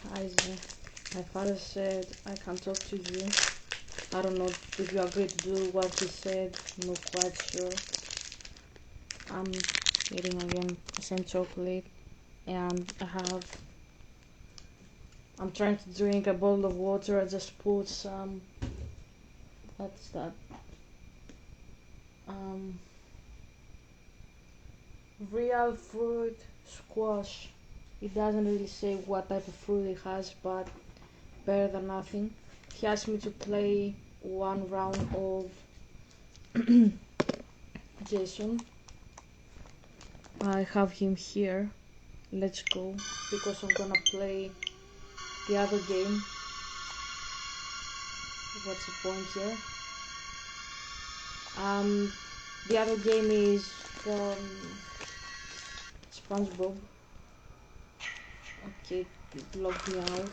Guys, my father said I can talk to you. I don't know if you agree to do what he said. I'm not quite sure. I'm eating again some chocolate, and I'm trying to drink a bottle of water. I just put some, what's that? Real fruit squash. It doesn't really say what type of fruit it has, but better than nothing. He asked me to play one round of Jason. I have him here. Let's go, because I'm gonna play the other game. What's the point here? The other game is from SpongeBob. Okay, it logged me out.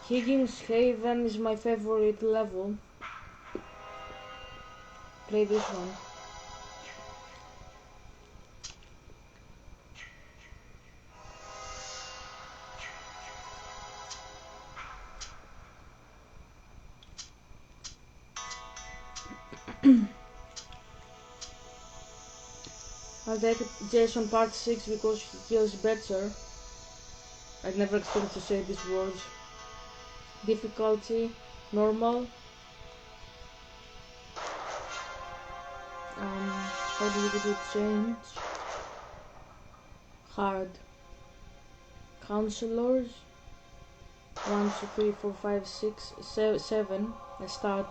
Higgins Haven is my favorite level. Play this one. I'll take Jason Part 6 because he kills better. I never expected to say these words. Difficulty, normal. How do you do change? Hard. Counselors. 1, 2, 3, 4, 5, 6, 7. I start.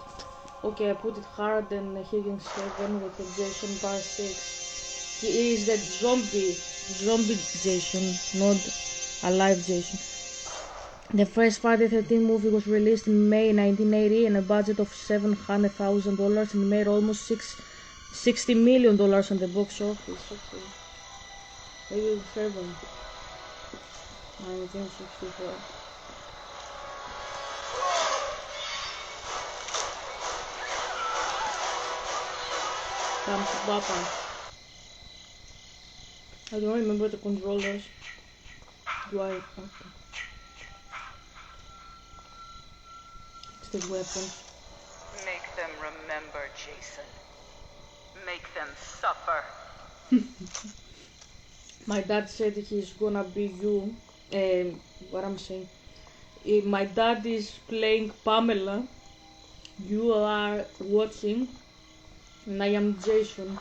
Okay, I put it hard and Higgins 7 with the Jason Part 6. He is the zombie Jason, not alive Jason. The first Friday 13 movie was released in May 1980 and a budget of $700,000 and made almost $60 million on the box office. Okay. Maybe 7. 1964. Comes Papa. I don't remember the controllers. Do I? Okay. It's the weapon. Make them remember, Jason. Make them suffer. My dad said he's gonna be you. What I'm saying. My dad is playing Pamela. You are watching, and I am Jason.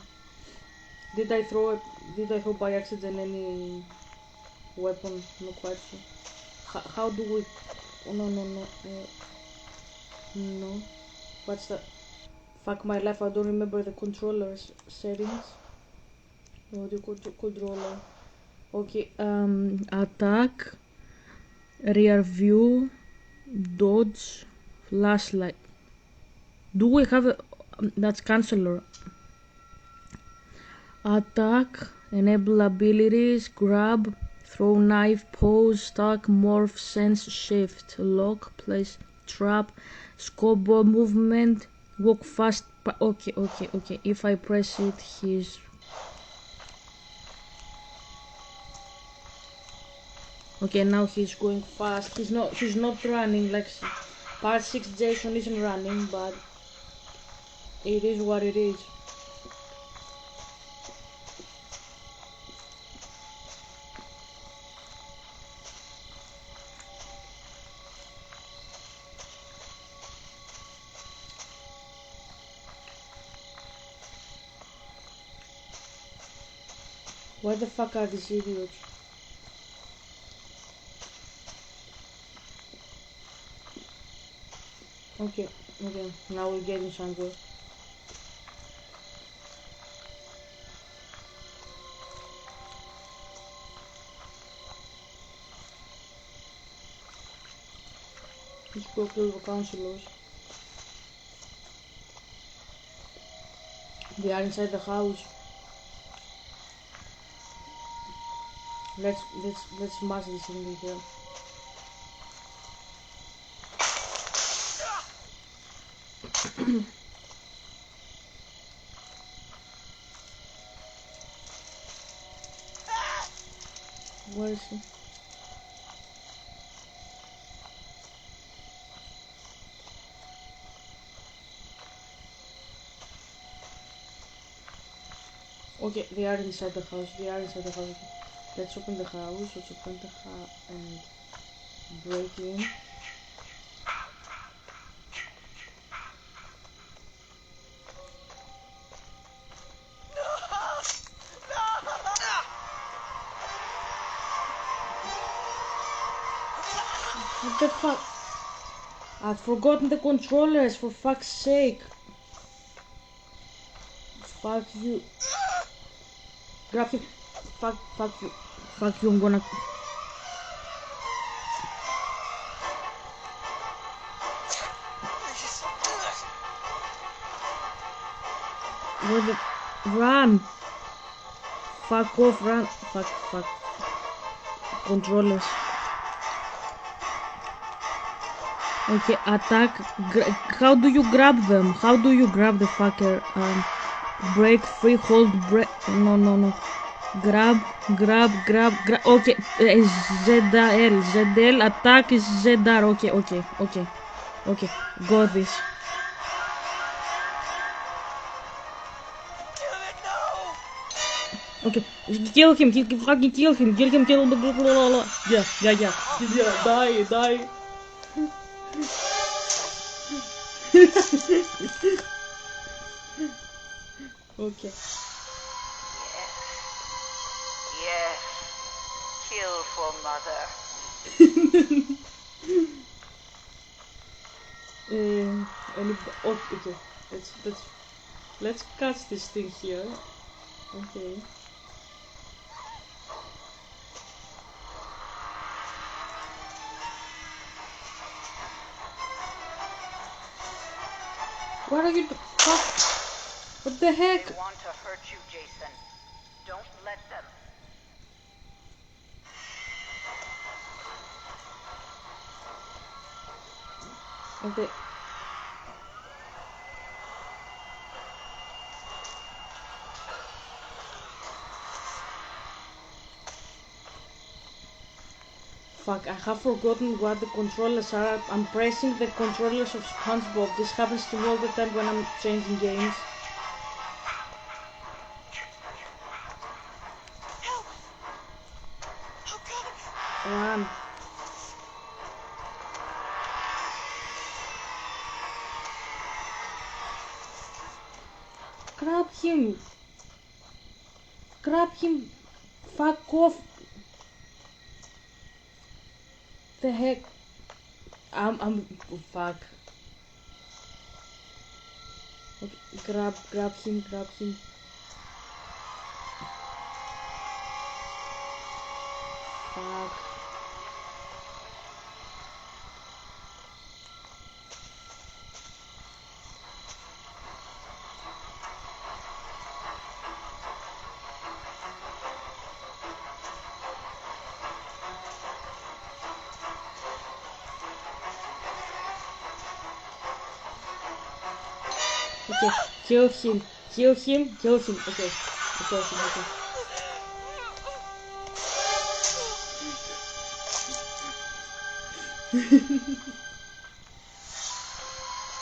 Did I throw by accident any weapon? No quite sure. How do we? Oh no. No. What's that? Fuck my life, I don't remember the controllers settings. Audio controller. Okay, attack, rear view, dodge, flashlight. Do we have a, that's counselor. Attack, enable abilities, grab, throw knife, pose, stack, morph, sense, shift, lock, place, trap, scope bomb movement, walk fast. Okay. If I press it, he's. Okay, now he's going fast. He's not running like Part 6 Jason isn't running, but it is what it is. Why the fuck are these idiots? Okay, now we're getting somewhere. Let's go kill the counselors. They are inside the house. Let's smash this in here. Where is he? Okay, they are inside the house. Let's open the house. Let's open the house and break in. What the fuck? I've forgotten the controllers, for fuck's sake. Fuck you. Grab him. Fuck you. Fuck you, I'm gonna... Where the... Run! Fuck off, run. Fuck. Controllers. Okay, attack. How do you grab them? How do you grab the fucker? Break free, hold, break. No. Grab. Okay, ZL. Attack is ZR. Okay. Got this. Okay, kill him. Fucking kill him. Kill him. Yeah. Die. Okay. Yes. Kill for mother. Okay. Let's catch this thing here. Okay. What are you? What the heck? They want to hurt you, Jason. Don't let them. Okay. Fuck, I have forgotten what the controllers are. I'm pressing the controllers of SpongeBob. This happens to me all the time when I'm changing games. Help! Oh god! Run. Grab him. Fuck off. The heck? Fuck. Okay, grab him. Fuck. Okay, kill him. Okay, okay.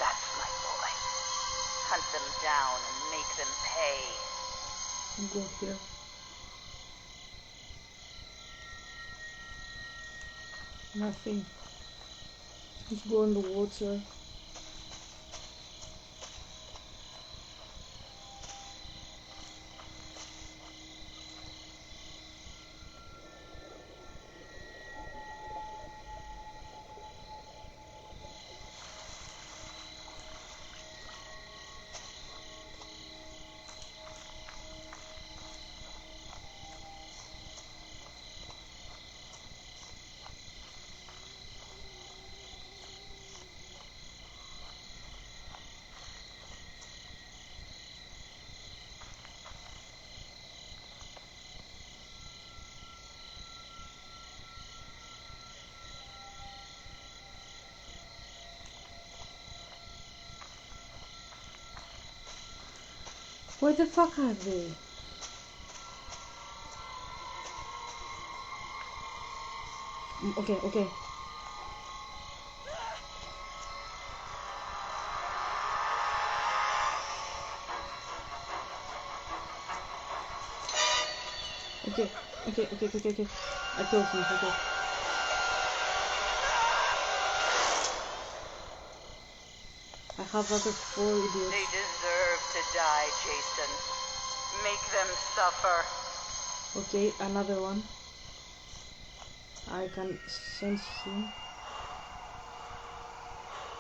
That's my boy. Hunt them down and make them pay. Go here. Nothing. Let's go in the water. Where the fuck are they? Okay, okay. Okay, okay, okay, okay, okay. I killed him, okay. I have other 4 idiots. They deserve to die, Jason. Make them suffer. Okay, another one. I can sense him.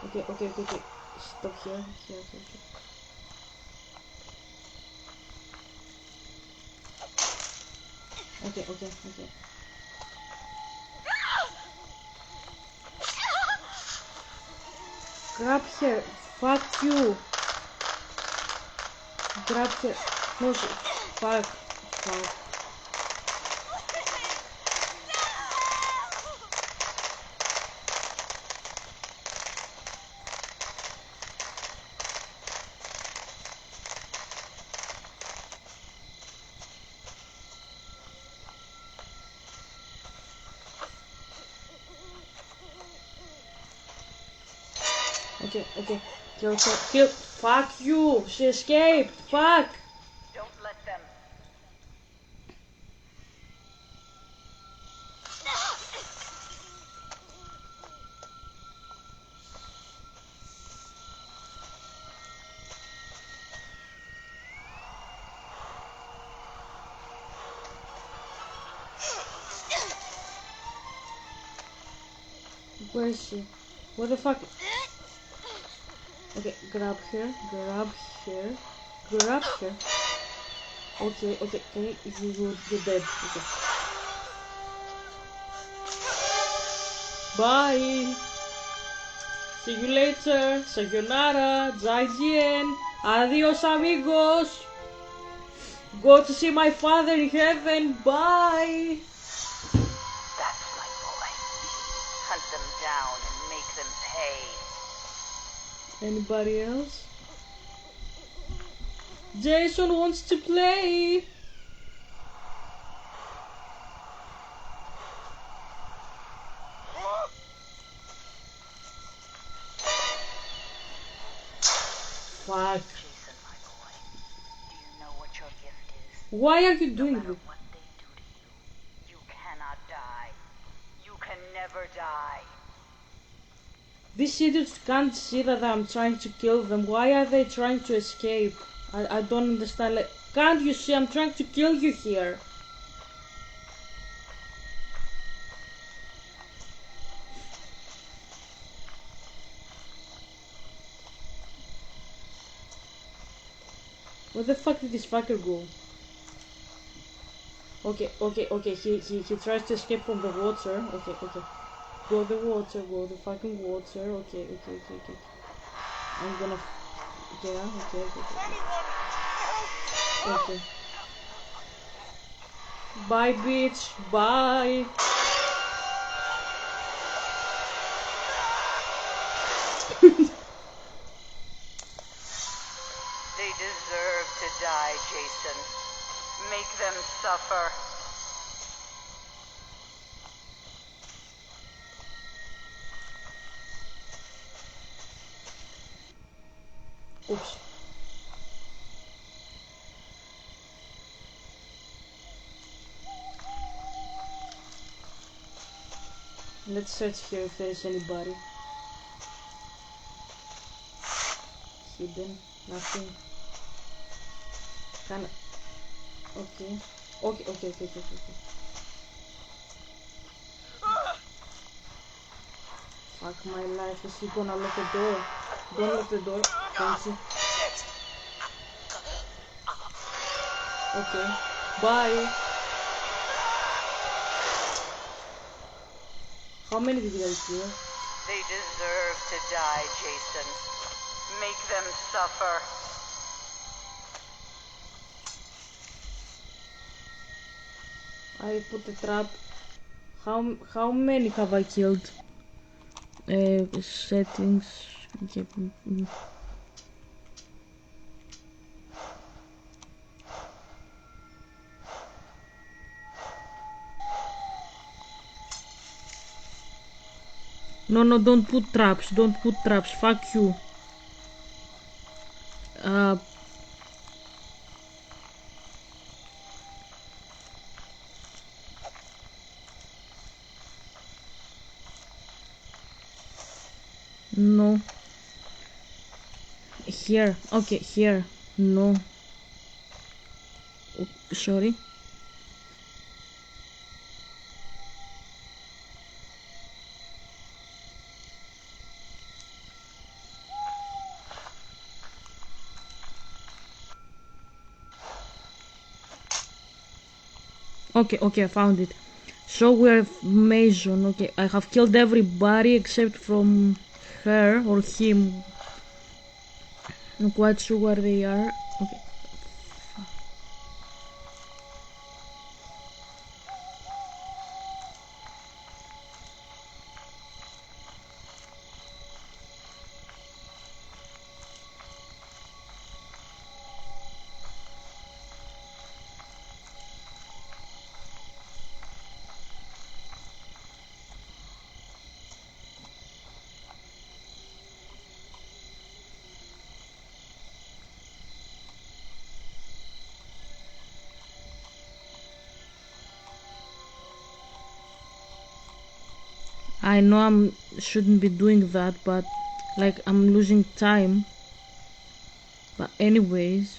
Okay, okay, okay, okay. Stop here, here, here, here. Okay, okay, okay. Grab her. Fuck you. Grab her. No, fuck. Fuck. Okay, okay. Kill her. Kill. Fuck you. She escaped. Fuck. Don't let them. Where is she? What the fuck? Okay, grab her. Grab her. Grab her. Okay, okay, okay. You're dead. Okay. Bye. See you later. Sayonara. Zaijian. Adios, amigos. Go to see my father in heaven. Bye. That's my boy. Hunt them down and make them pay. Anybody else? Jason wants to play. Fuck. Jason, my boy, do you know what your gift is? Why are you No doing matter this? what they do to you, you cannot die. You can never die. These idiots can't see that I'm trying to kill them. Why are they trying to escape? I don't understand. Like, can't you see I'm trying to kill you here? Where the fuck did this fucker go? Okay, okay, okay. He tries to escape from the water. Okay, okay. Go the water. Go the fucking water. Okay, okay, okay, okay. I'm gonna. Yeah. Okay, okay, okay. Anyone help! Okay. Bye, bitch. Bye. They deserve to die, Jason. Make them suffer. Oops. Let's search here if there is anybody. Hidden. Nothing. Can. Okay. Okay, okay, okay, okay, okay. Fuck my life. Is he gonna lock the door? Don't lock the door. Thank you. Shit! Okay. Bye. How many did I kill? They deserve to die, Jason. Make them suffer. I put the trap. How many have I killed? Settings. Okay. No, no, don't put traps. Don't put traps. Fuck you. No. Here. Okay, here. No. Oh, sorry. Okay, okay, I found it. So we're Mason. Okay, I have killed everybody except from her or him. I'm quite sure where they are. Okay. I know I shouldn't be doing that, but like I'm losing time. But anyways,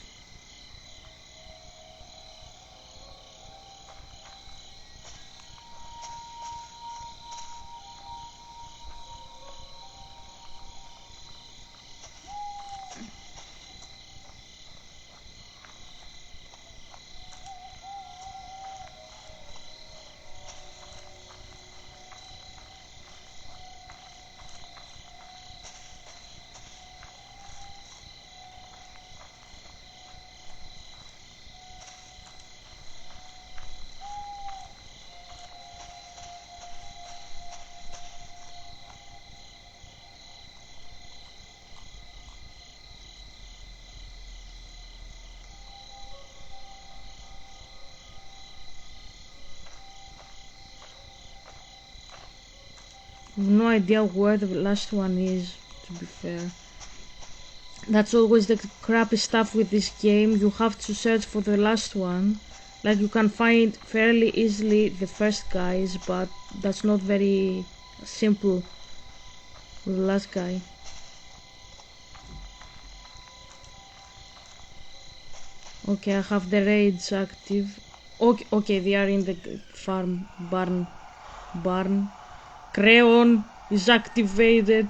no idea where the last one is, to be fair. That's always the crappy stuff with this game. You have to search for the last one. Like you can find fairly easily the first guys, but that's not very simple with the last guy. Okay, I have the raids active. Okay, okay, they are in the farm barn. Crayon is activated.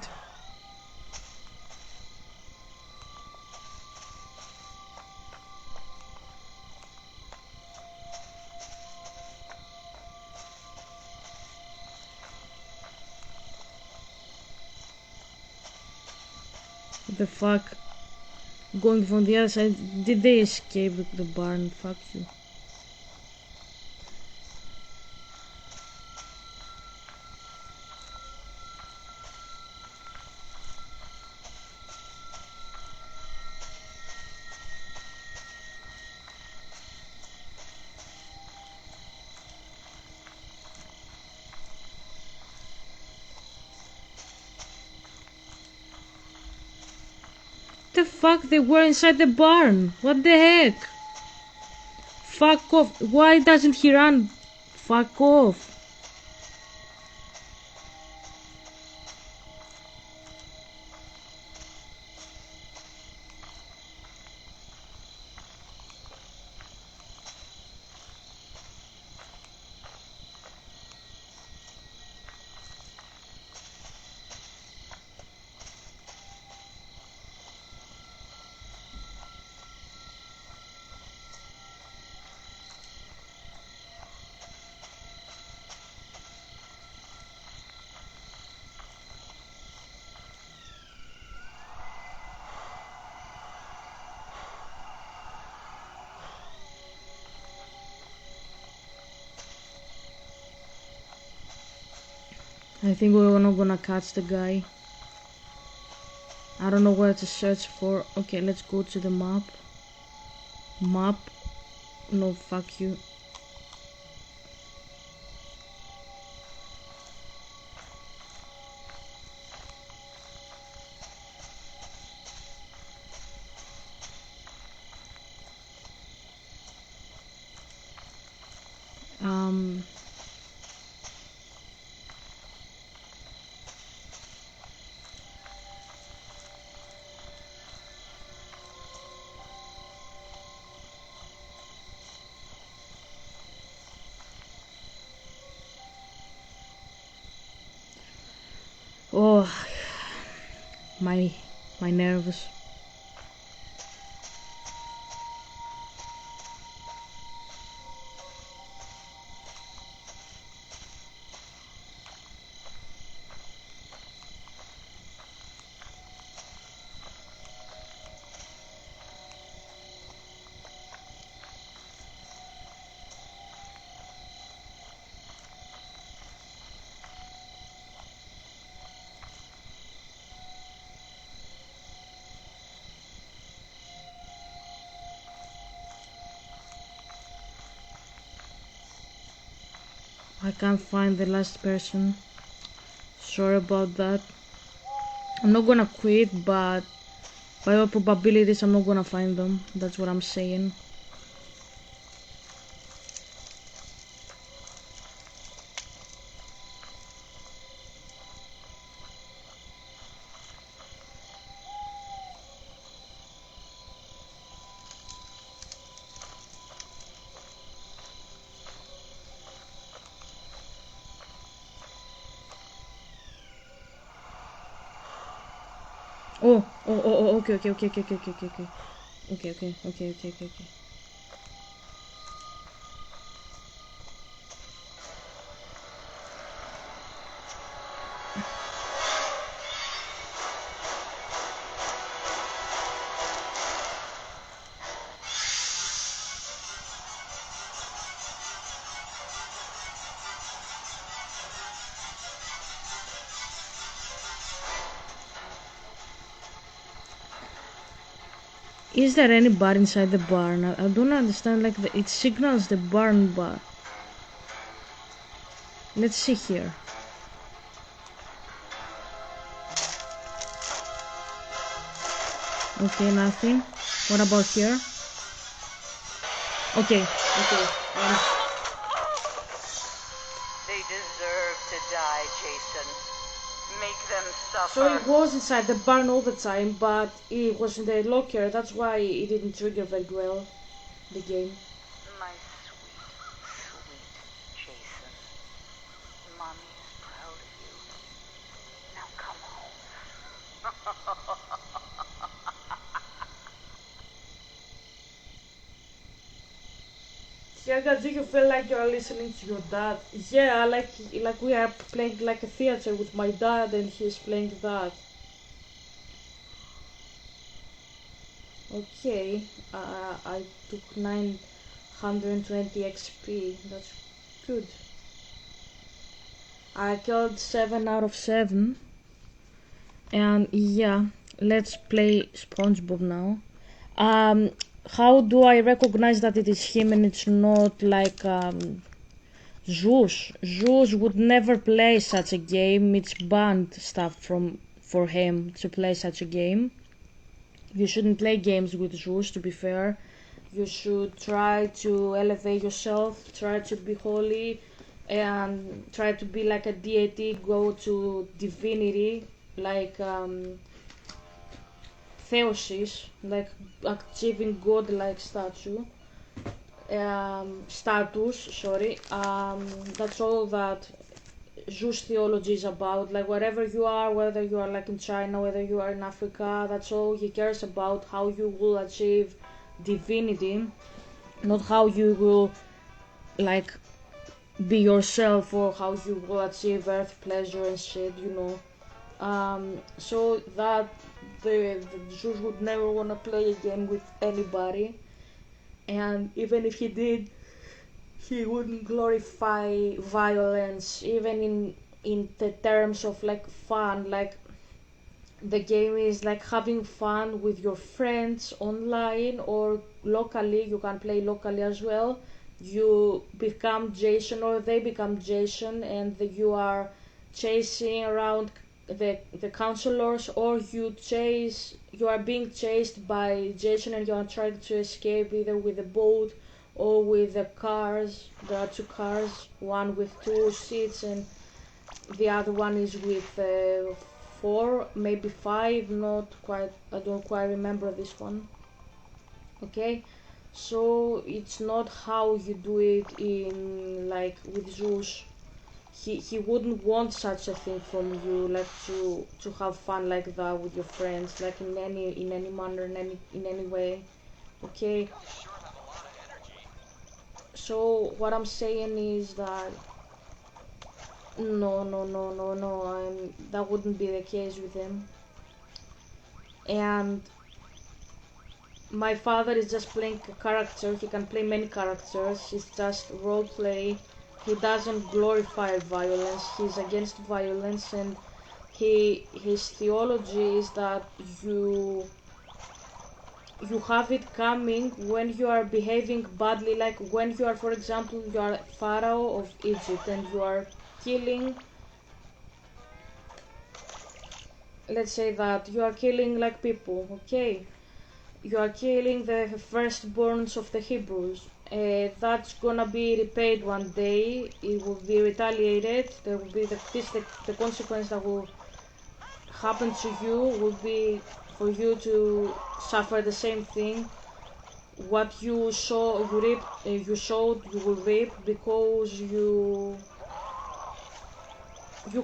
What the fuck? Going from the other side. Did they escape the barn? Fuck you. The fuck, they were inside the barn. What the heck? Fuck off. Why doesn't he run? Fuck off. I think we're not gonna catch the guy. I don't know where to search for. Okay, let's go to the map. Map. No, fuck you. Oh, my nerves. I can't find the last person. Sorry about that. I'm not gonna quit, but by all probabilities I'm not gonna find them. That's what I'm saying. Oh, okay. Okay. Is there any bar inside the barn? I don't understand, like, it signals the barn bar. Let's see here. Okay, nothing. What about here? Okay. They deserve to die, Jason. Make them suffer. So it was inside the barn all the time, but it was in the locker. That's why it didn't trigger very well, the game. My sweet Jason. Mommy is proud of you. Now come home. Yeah, do you feel like you're listening to your dad? Yeah, like we are playing like a theater with my dad, and he's playing that. Okay, I took 920 XP. That's good. I killed 7 out of 7. And yeah, let's play SpongeBob now. How do I recognize that it is him and it's not like Zeus? Zeus would never play such a game. It's banned stuff for him to play such a game. You shouldn't play games with Zeus, to be fair. You should try to elevate yourself, try to be holy, and try to be like a deity, go to divinity, like theosis, like achieving god-like status. Sorry. That's all that Zeus theology is about. Like wherever you are, whether you are like in China, whether you are in Africa, that's all he cares about. How you will achieve divinity, not how you will like be yourself or how you will achieve earth pleasure and shit. So that the Zeus would never want to play a game with anybody, and even if he did, he wouldn't glorify violence, even in the terms of like fun. Like the game is like having fun with your friends online or locally. You can play locally as well. You become Jason or they become Jason, and you are chasing around the counselors, or you are being chased by Jason and you are trying to escape either with a boat or with the cars. There are two cars, one with 2 seats and the other one is with 4, maybe 5, not quite, I don't quite remember this one. Okay, so it's not how you do it in like with Zeus. he wouldn't want such a thing from you, like to have fun like that with your friends, like in any manner, in any way. Okay. So what I'm saying is that no, that wouldn't be the case with him. And my father is just playing a character. He can play many characters. He's just role play. He doesn't glorify violence. He's against violence, and his theology is that you have it coming when you are behaving badly, like when you are, for example, you are Pharaoh of Egypt and you are killing, let's say that you are killing like people, okay, you are killing the firstborns of the Hebrews. That's gonna be repaid one day. It will be retaliated. There will be the consequence that will happen to you will be for you to suffer the same thing. What you saw, you reap, you showed, you will reap because you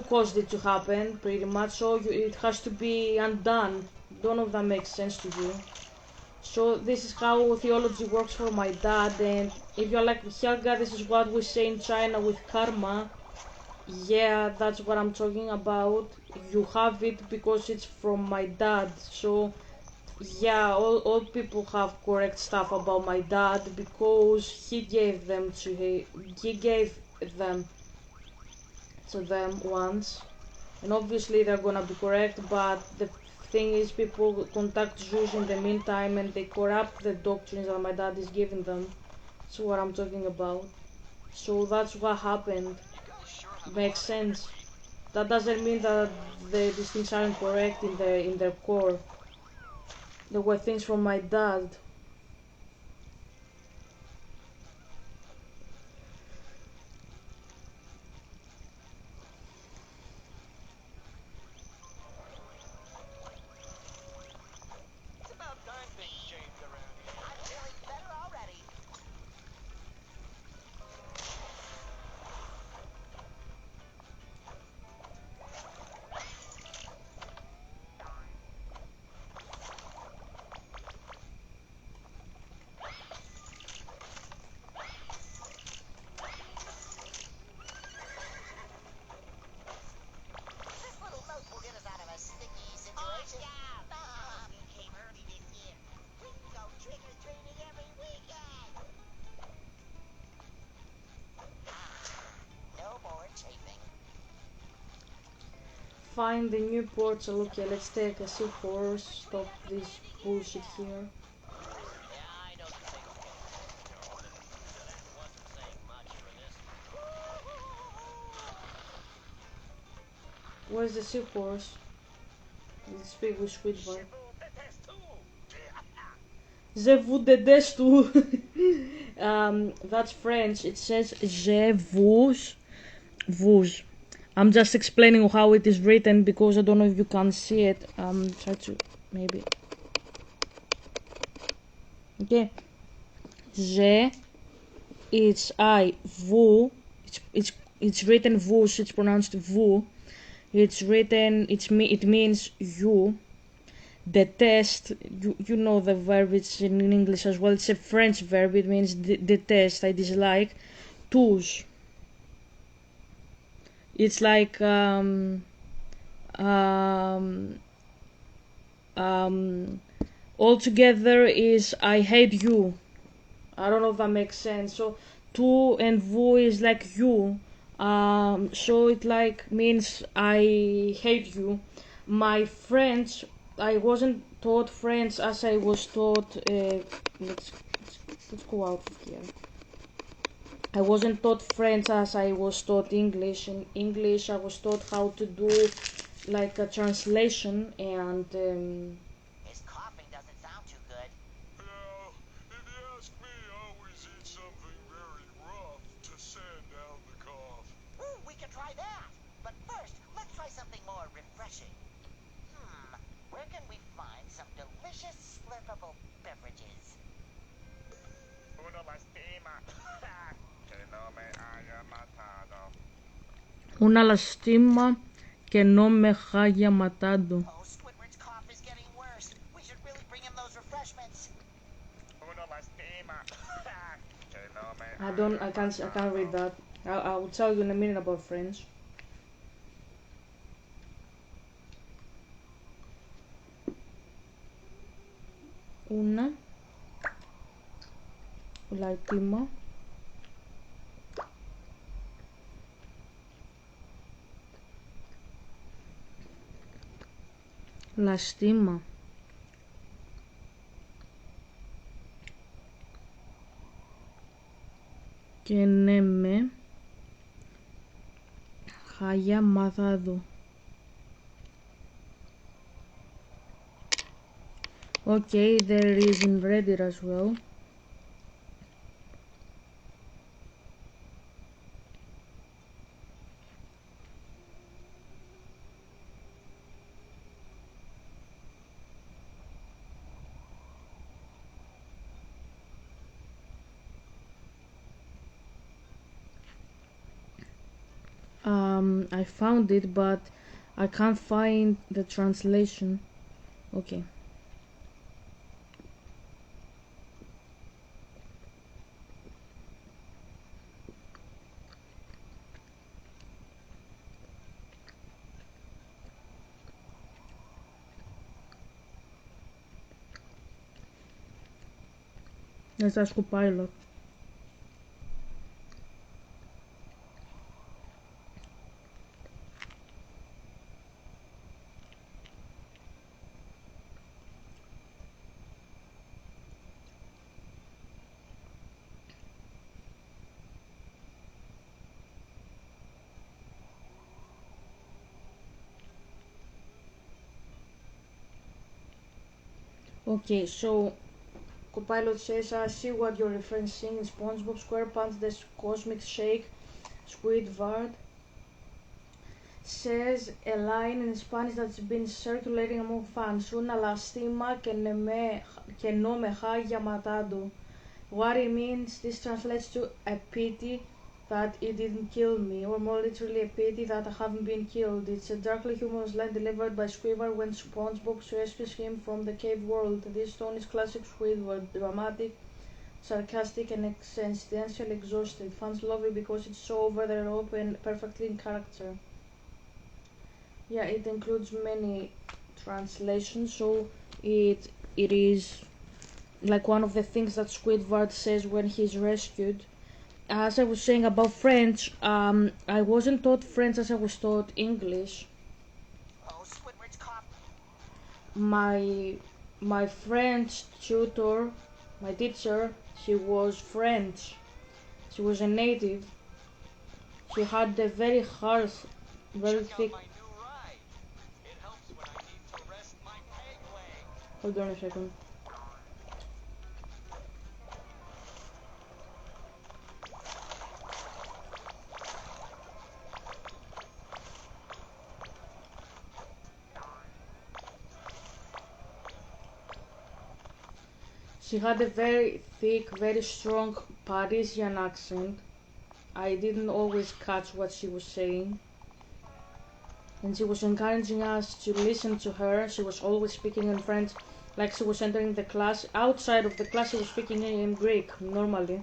caused it to happen, pretty much. So it has to be undone. None of that makes sense to you. So this is how theology works for my dad. And if you're like, Helga, this is what we say in China with karma. Yeah, that's what I'm talking about. You have it because it's from my dad. So yeah, all people have correct stuff about my dad because he gave them to them once, and obviously they're gonna be correct. But the thing is, people contact Jews in the meantime, and they corrupt the doctrines that my dad is giving them. That's what I'm talking about. So that's what happened. Makes sense. That doesn't mean that these things aren't correct in their core. There were things from my dad. It's about time things changed around here. I'm feeling better already. This little note will get us out of a sticky situation. You came early this year. We can go trick-or-treating every weekend. No more chafing. Find the new portal. Okay, let's take a seahorse. Stop this bullshit here. Yeah, I don't think so. That wasn't saying much for this. Where's the seahorse? Let's speak with Squidward. Je vous déteste tout. That's French. It says je vous. I'm just explaining how it is written because I don't know if you can see it. Try to maybe. Okay. Je. It's I. Vous. It's written vous. It's pronounced vous. It's written. It means you. Detest, you know the verb, it's in English as well. It's a French verb. It means detest, I dislike. Tous. It's like um, all together is I hate you. I don't know if that makes sense. So tu and vous is like you. So it like means I hate you. My French, I wasn't taught French as I was taught. Let's go out of here. I wasn't taught French as I was taught English. In English, I was taught how to do like a translation and. His coughing doesn't sound too good. Well, if you ask me, I always eat something very rough to sand down the cough. Ooh, we can try that. But first, let's try something more refreshing. Where can we find some delicious slurpable beverages? Uno lastima. Que no me haya matado. Una lastima que no me haya matado. Oh, Squidward's cough is getting worse. We should really bring him those refreshments. Una lastima. Que no me I can't read that. I will tell you in a minute about French. Una lástima lástima que no me haya matado. Okay, there is in Reddit as well. I found it, but I can't find the translation. Okay. Let's ask Copilot. Okay, so Copilot says, I see what you're referencing in SpongeBob SquarePants, the Cosmic Shake. Squidward says a line in Spanish that's been circulating among fans. Una lástima que no me haya matado. What it means, this translates to a pity that it didn't kill me, or more literally a pity that I haven't been killed. It's a darkly humorous line delivered by Squidward when SpongeBob rescues him from the cave world. This tone is classic Squidward, dramatic, sarcastic, and existentially exhausted. Fans love it because it's so over the top and perfectly in character. Yeah, it includes many translations, so it is like one of the things that Squidward says when he's rescued. As I was saying about French, I wasn't taught French as I was taught English. Oh, Squidward's cough. My French tutor, my teacher, she was French. She was a native. She had a very harsh, very thick. My new ride. It helps when I need to rest my peg leg. Hold on a second. She had a very thick, very strong Parisian accent. I didn't always catch what she was saying. And she was encouraging us to listen to her. She was always speaking in French, like she was entering the class. Outside of the class, she was speaking in Greek, normally.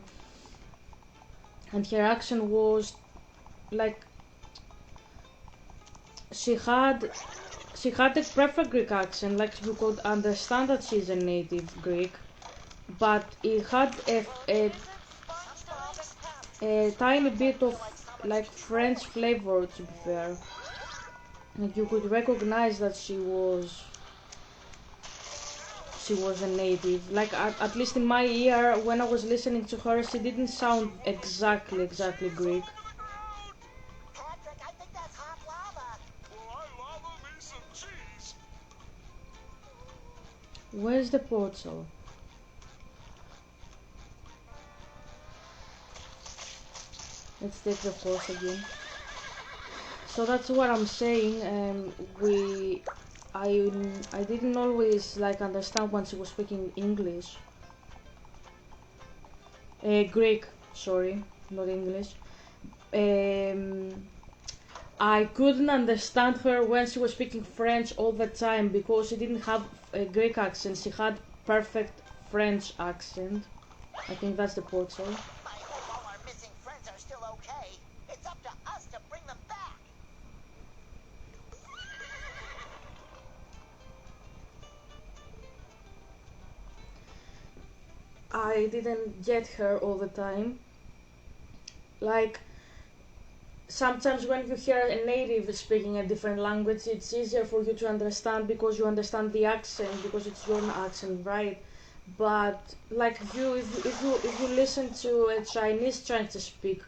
And her accent was like she had a perfect Greek accent, like you could understand that she's a native Greek, but it had a tiny bit of like French flavor, to be fair. And you could recognize that she was a native. Like at least in my ear, when I was listening to her, she didn't sound exactly Greek. Patrick, I think that's hot lava. Well, I lava me some cheese. Where's the portal? Let's take the horse again. So that's what I'm saying. I didn't always like understand when she was speaking English. Greek, sorry, not English. I couldn't understand her when she was speaking French all the time because she didn't have a Greek accent. She had perfect French accent. I think that's the port, sorry. I hope all our missing friends are still okay. It's up to us to bring them back. I didn't get her all the time. Like, sometimes when you hear a native speaking a different language, it's easier for you to understand because you understand the accent, because it's your accent, right? But like if you listen to a Chinese trying to speak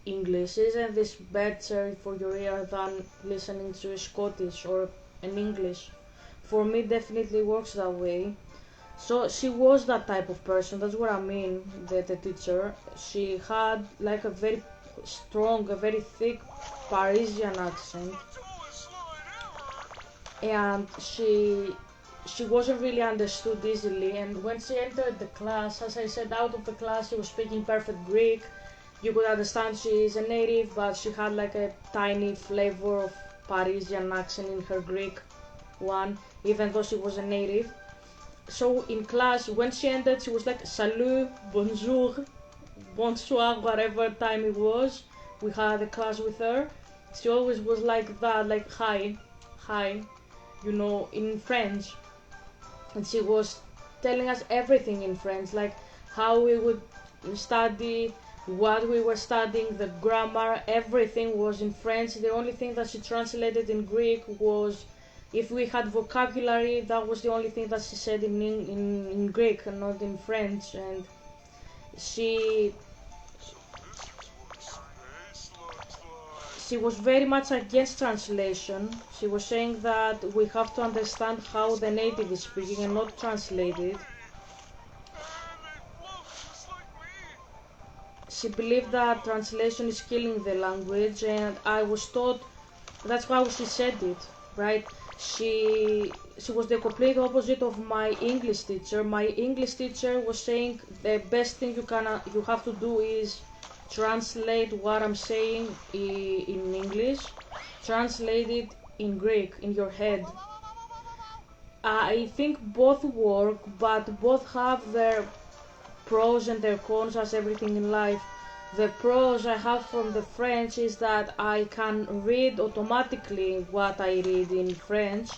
English, isn't this better for your ear than listening to a Scottish or an English? For me, definitely works that way. So she was that type of person. That's what I mean. The teacher. She had like a very strong, a very thick Parisian accent, The tallest line ever! and she wasn't really understood easily. And when she entered the class, as I said, out of the class, she was speaking perfect Greek. You could understand she is a native, but she had like a tiny flavor of Parisian accent in her Greek one, even though she was a native. So in class, when she entered, she was like salut, bonjour, bonsoir, whatever time it was. We had a class with her. She always was like that, like hi, hi, in French. And she was telling us everything in French, like how we would study, what we were studying, the grammar, everything was in French. The only thing that she translated in Greek was if we had vocabulary, that was the only thing that she said in Greek and not in French. And she So this is what space looks like. she was very much against translation. She was saying that we have to understand how the native is speaking and not translate it. And they float just like me. She believed that translation is killing the language, and I was taught that's how she said it, right? She was the complete opposite of my English teacher. My English teacher was saying the best thing you have to do is translate what I'm saying in English, translate it in Greek in your head. I think both work, but both have their pros and their cons as everything in life. The pros I have from the French is that I can read automatically what I read in French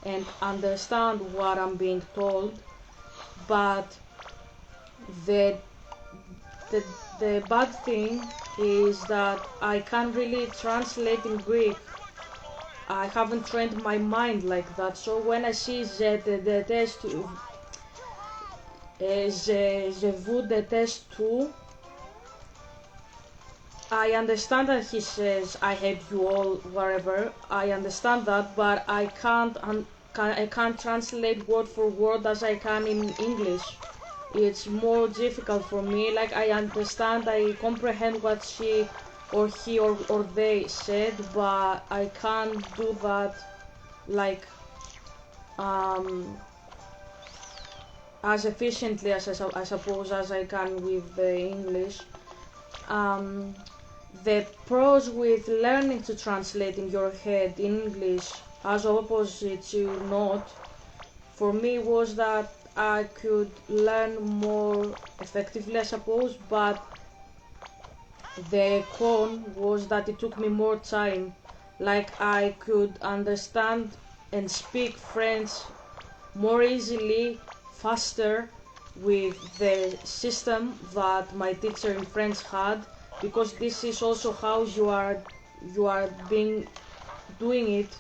and understand what I'm being told. But the the the bad thing is that I can't really translate in Greek. I haven't trained my mind like that. So when I see the test, je vous déteste tout, I understand that he says I hate you all wherever. I understand that, but I can't translate word for word as I can in English. It's more difficult for me. Like I understand, I comprehend what she or he or they said, but I can't do that like um as efficiently as I suppose as I can with the English. Um, the pros with learning to translate in your head in English as opposite to not, for me was that I could learn more effectively, I suppose, but the con was that it took me more time. Like I could understand and speak French more easily, faster with the system that my teacher in French had, because this is also how you are being doing it.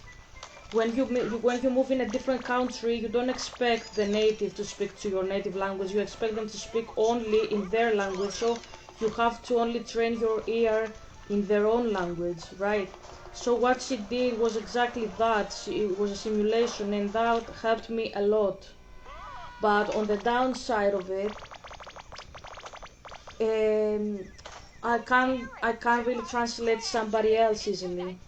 When you move in a different country, you don't expect the native to speak to your native language. You expect them to speak only in their language. So you have to only train your ear in their own language, right? So what she did was exactly that. It was a simulation, and that helped me a lot. But on the downside of it, um, I can't really translate somebody else easily.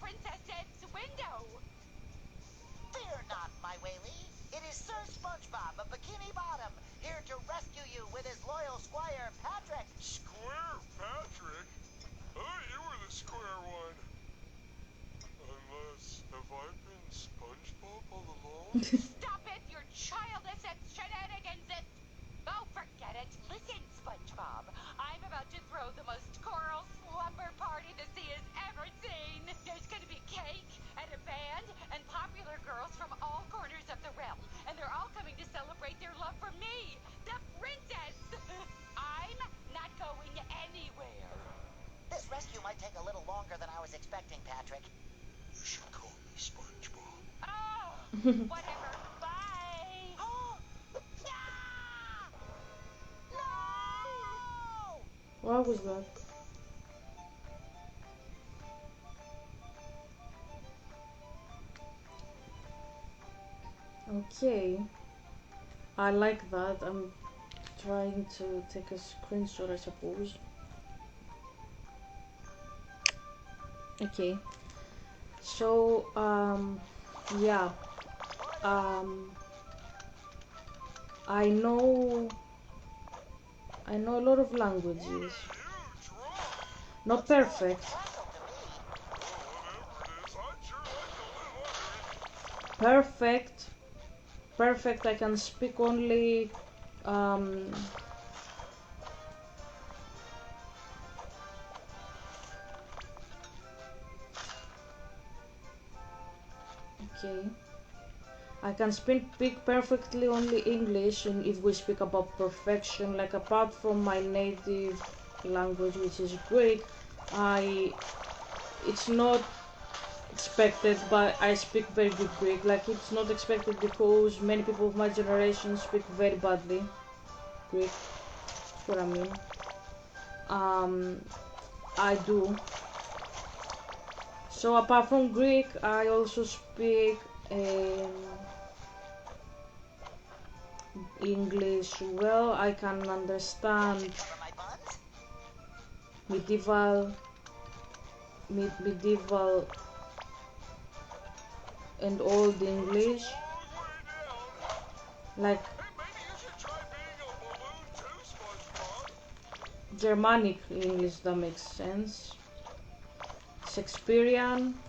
Fear not, my whaley. It is Sir SpongeBob of Bikini Bottom, here to rescue you with his loyal squire, Patrick. Square Patrick? I thought you were the square one. Stop it, your childish shenanigans. Oh, forget it. Listen, SpongeBob. I'm about to throw the most choral slumber party the sea has ever seen. There's gonna be cake and a band and popular girls from all corners of the realm. And they're all coming to celebrate their love for me, the princess. I'm not going anywhere. This rescue might take a little longer than I was expecting, Patrick. You should call me SpongeBob. Oh, whatever. Bye. Ah! No! What was that? Okay. I like that. I'm trying to take a screenshot, I suppose. Okay. So, yeah. Um, I know a lot of languages. You drunk? Not perfect. Espresso to me. Well, whatever it is, I'd sure like to live under it. Perfect. Perfect. I can speak only um, okay. I can speak perfectly only English, and if we speak about perfection, like apart from my native language, which is Greek, it's not expected, but I speak very good Greek. Like it's not expected because many people of my generation speak very badly Greek. That's what I mean. Um, I do. So apart from Greek, I also speak English well. I can understand Cover my buns? medieval, medieval and old English, That's a long way down. like Hey, maybe you should try being a balloon too, SpongeBob. Germanic English. That makes sense. Shakespearean.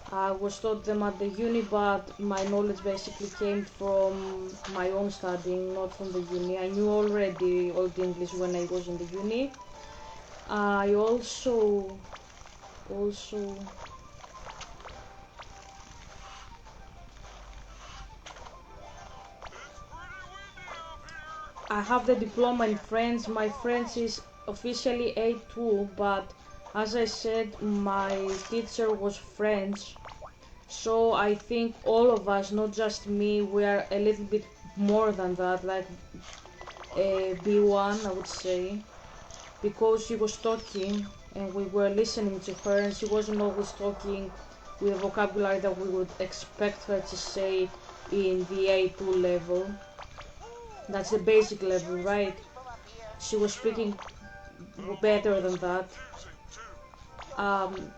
I was taught them at the uni, but my knowledge basically came from my own studying, not from the uni. I knew already Old English when I was in the uni. I also It's pretty windy up here. I have the diploma in French. My French is officially A2, but as I said, my teacher was French. So I think all of us, not just me, we are a little bit more than that, like B1, I would say, because she was talking and we were listening to her, and she wasn't always talking with the vocabulary that we would expect her to say in the A2 level. That's the basic level, right? People up here. She was speaking better than that. Confusing too.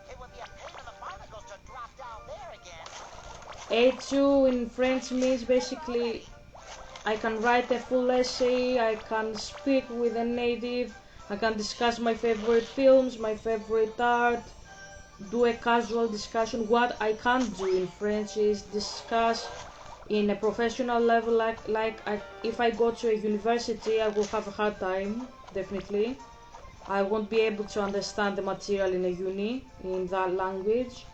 It would be a pain in the barnacles to drop down there again. A2 in French means basically I can write a full essay, I can speak with a native, I can discuss my favorite films, my favorite art, do a casual discussion. What I can't do in French is discuss in a professional level, if I go to a university, I will have a hard time, definitely. I won't be able to understand the material in a uni in that language.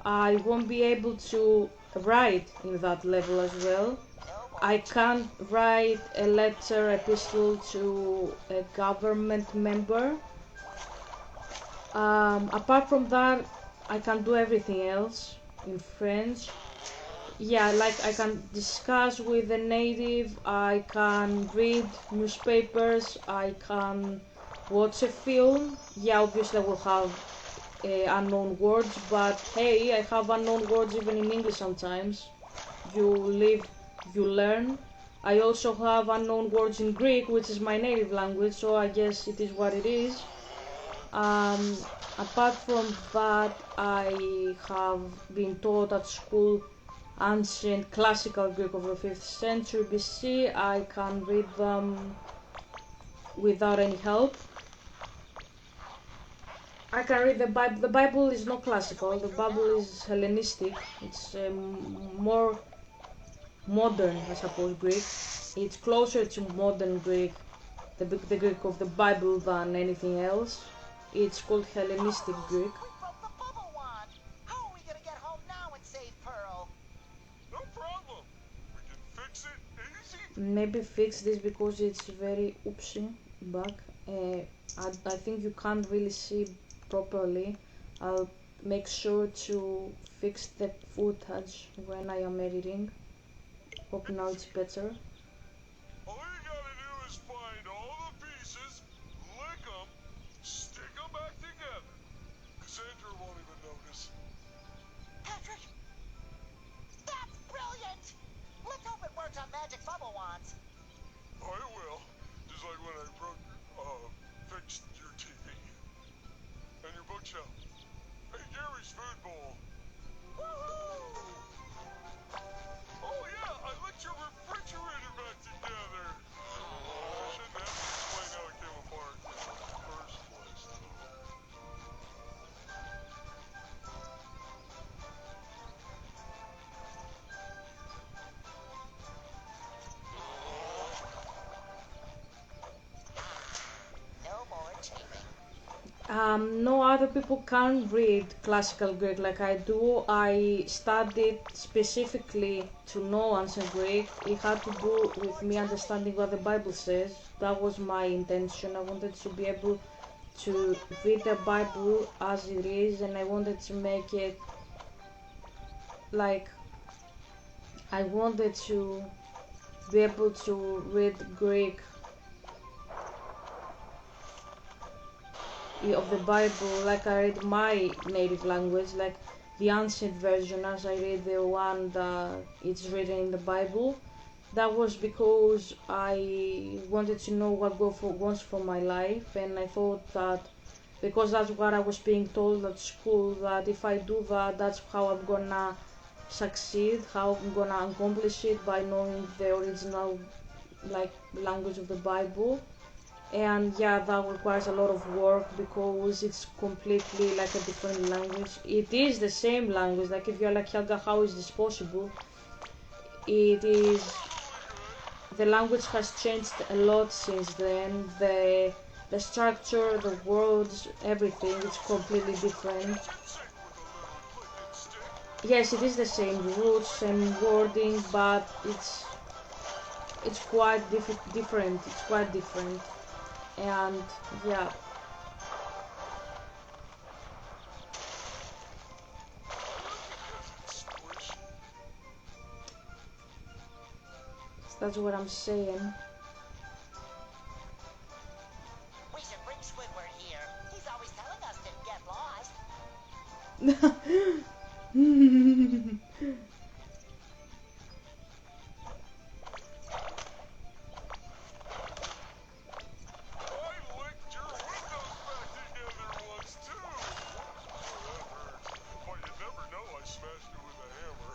I won't be able to write in that level as well. I can't write a letter, epistle to a government member. Apart from that, I can do everything else in French. Yeah, like I can discuss with a native, I can read newspapers, I can watch a film. Yeah, obviously I will have unknown words, but hey, I have unknown words even in English sometimes. You live, you learn. I also have unknown words in Greek, which is my native language, so I guess it is what it is. Um, Apart from that, I have been taught at school ancient classical Greek of the 5th century BC. I can read them without any help. I can read the Bible. The Bible is not classical. The Bible is Hellenistic. It's more modern, I suppose, Greek. It's closer to modern Greek, the Greek of the Bible than anything else. It's called Hellenistic Greek. We broke the bubble wand. How are we gonna get home now and save Pearl? No problem. We can fix it easy. Maybe fix this because it's very oopsie back. I think you can't really see properly. I'll make sure to fix the footage when I am editing. Hope now it's better. All you gotta do is find all the pieces, lick them, stick them back together. Cassandra won't even notice. Patrick! That's brilliant! Let's hope it works on magic bubble wands. Oh, it will. Just like when I fixed your TV. And your bookshelf. Hey, Gary's food bowl. Woohoo! Oh, yeah, I licked your refrigerator back together. I shouldn't have to explain how it came apart in the first place, though. No more chafing. No other people can read classical Greek like I do. I studied specifically to know ancient Greek. It had to do with me understanding what the Bible says. That was my intention. I wanted to be able to read the Bible as it is, and I wanted to make it like I wanted to be able to read Greek of the Bible like I read my native language, like the ancient version as I read the one that it's written in the Bible. That was because I wanted to know what God wants for my life, and I thought that because that's what I was being told at school, that if I do that, that's how I'm gonna succeed, how I'm gonna accomplish it by knowing the original like language of the Bible. And yeah, that requires a lot of work because it's completely like a different language. It is the same language, like if you're like Helga, how is this possible? It is, the language has changed a lot since then. The structure, the words, everything is completely different. Yes, it is the same roots, same wording, but it's quite different. It's quite different, and yeah. That's what I'm saying. We should bring Squidward here. He's always telling us to get lost. I licked your windows back together once, too. Oh, that hurt. But you'd never know I smashed it with a hammer.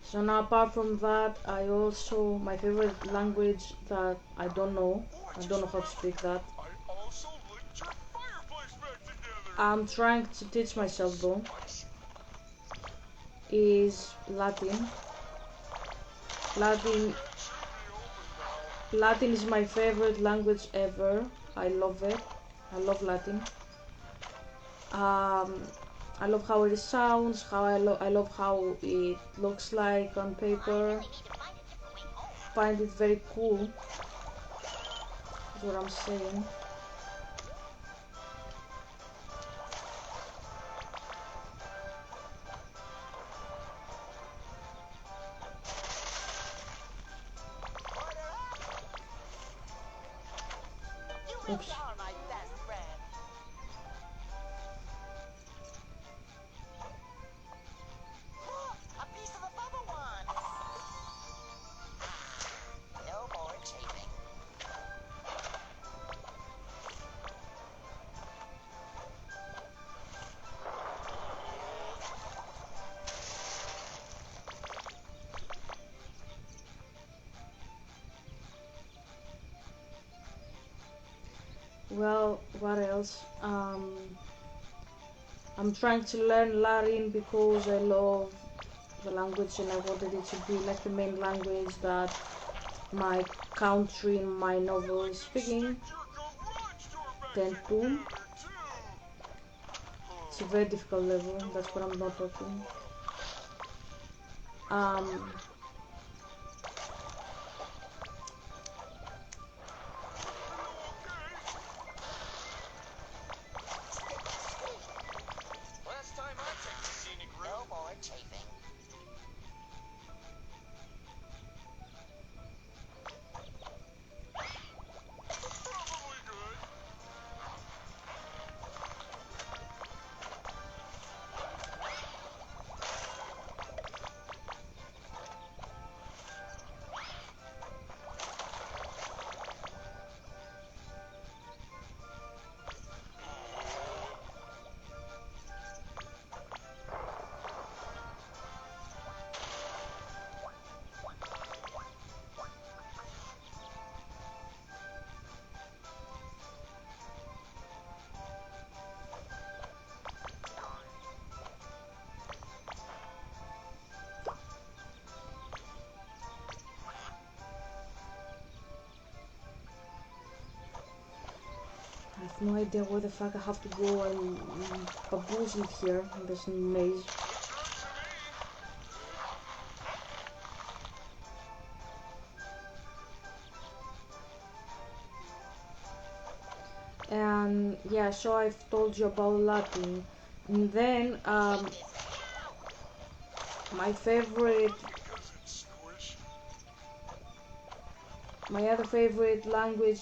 So now apart from that, I also, my favorite language that I don't know how to speak that. I also licked your fireplace back together. I'm trying to teach myself though, is Latin. Latin, That should be open now. Latin is my favorite language ever. I love it. I love Latin. I love how it sounds, how I love how it looks like on paper. We need to find a different way home. Find it very cool. That's what I'm saying. Order up! You really Oops. are my best friend. Look! A piece of the bubble wand! No more chafing. Well, what else? I'm trying to learn Latin because I love the language and I wanted it to be like the main language that my country and my novel is speaking. Stick your garage door back Then boom. together, too. It's a very difficult level, that's what I'm not talking. Um, Last time I checked the scenic No route. more chafing. Probably good. I have no idea where the fuck I have to go. I'm bamboozled here in this maze. Looks right to me. And yeah, so I've told you about Latin. And then my favorite, Because it's squishy. my other favorite language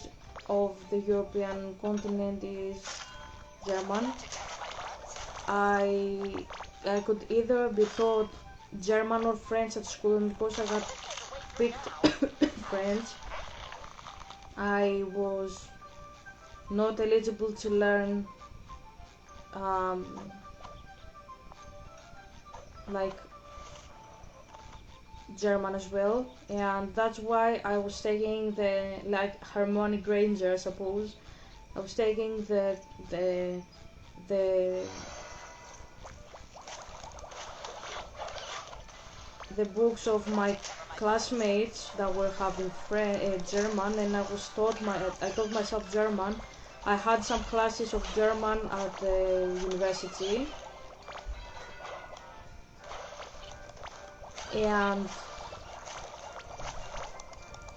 of the European continent is German. I could either be taught German or French at school, and because I got picked French, I was not eligible to learn um, like German as well, and that's why I was taking the like harmonic ranger, I suppose. I was taking the the the books of my classmates that were having German, and I taught myself German. I had some classes of German at the university, and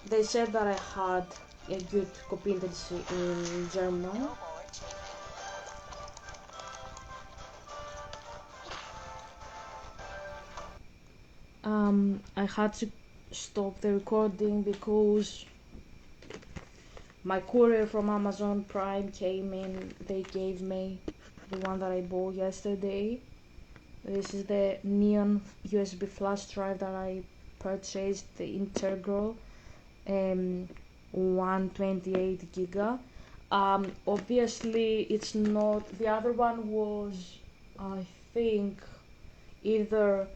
they said that I had a good competency in German. No more chafing. I had to stop the recording because my courier from Amazon Prime came in. They gave me the one that I bought yesterday. This is the Neon USB flash drive that I purchased, the integral 128 giga. Obviously it's not, the other one was, I think, either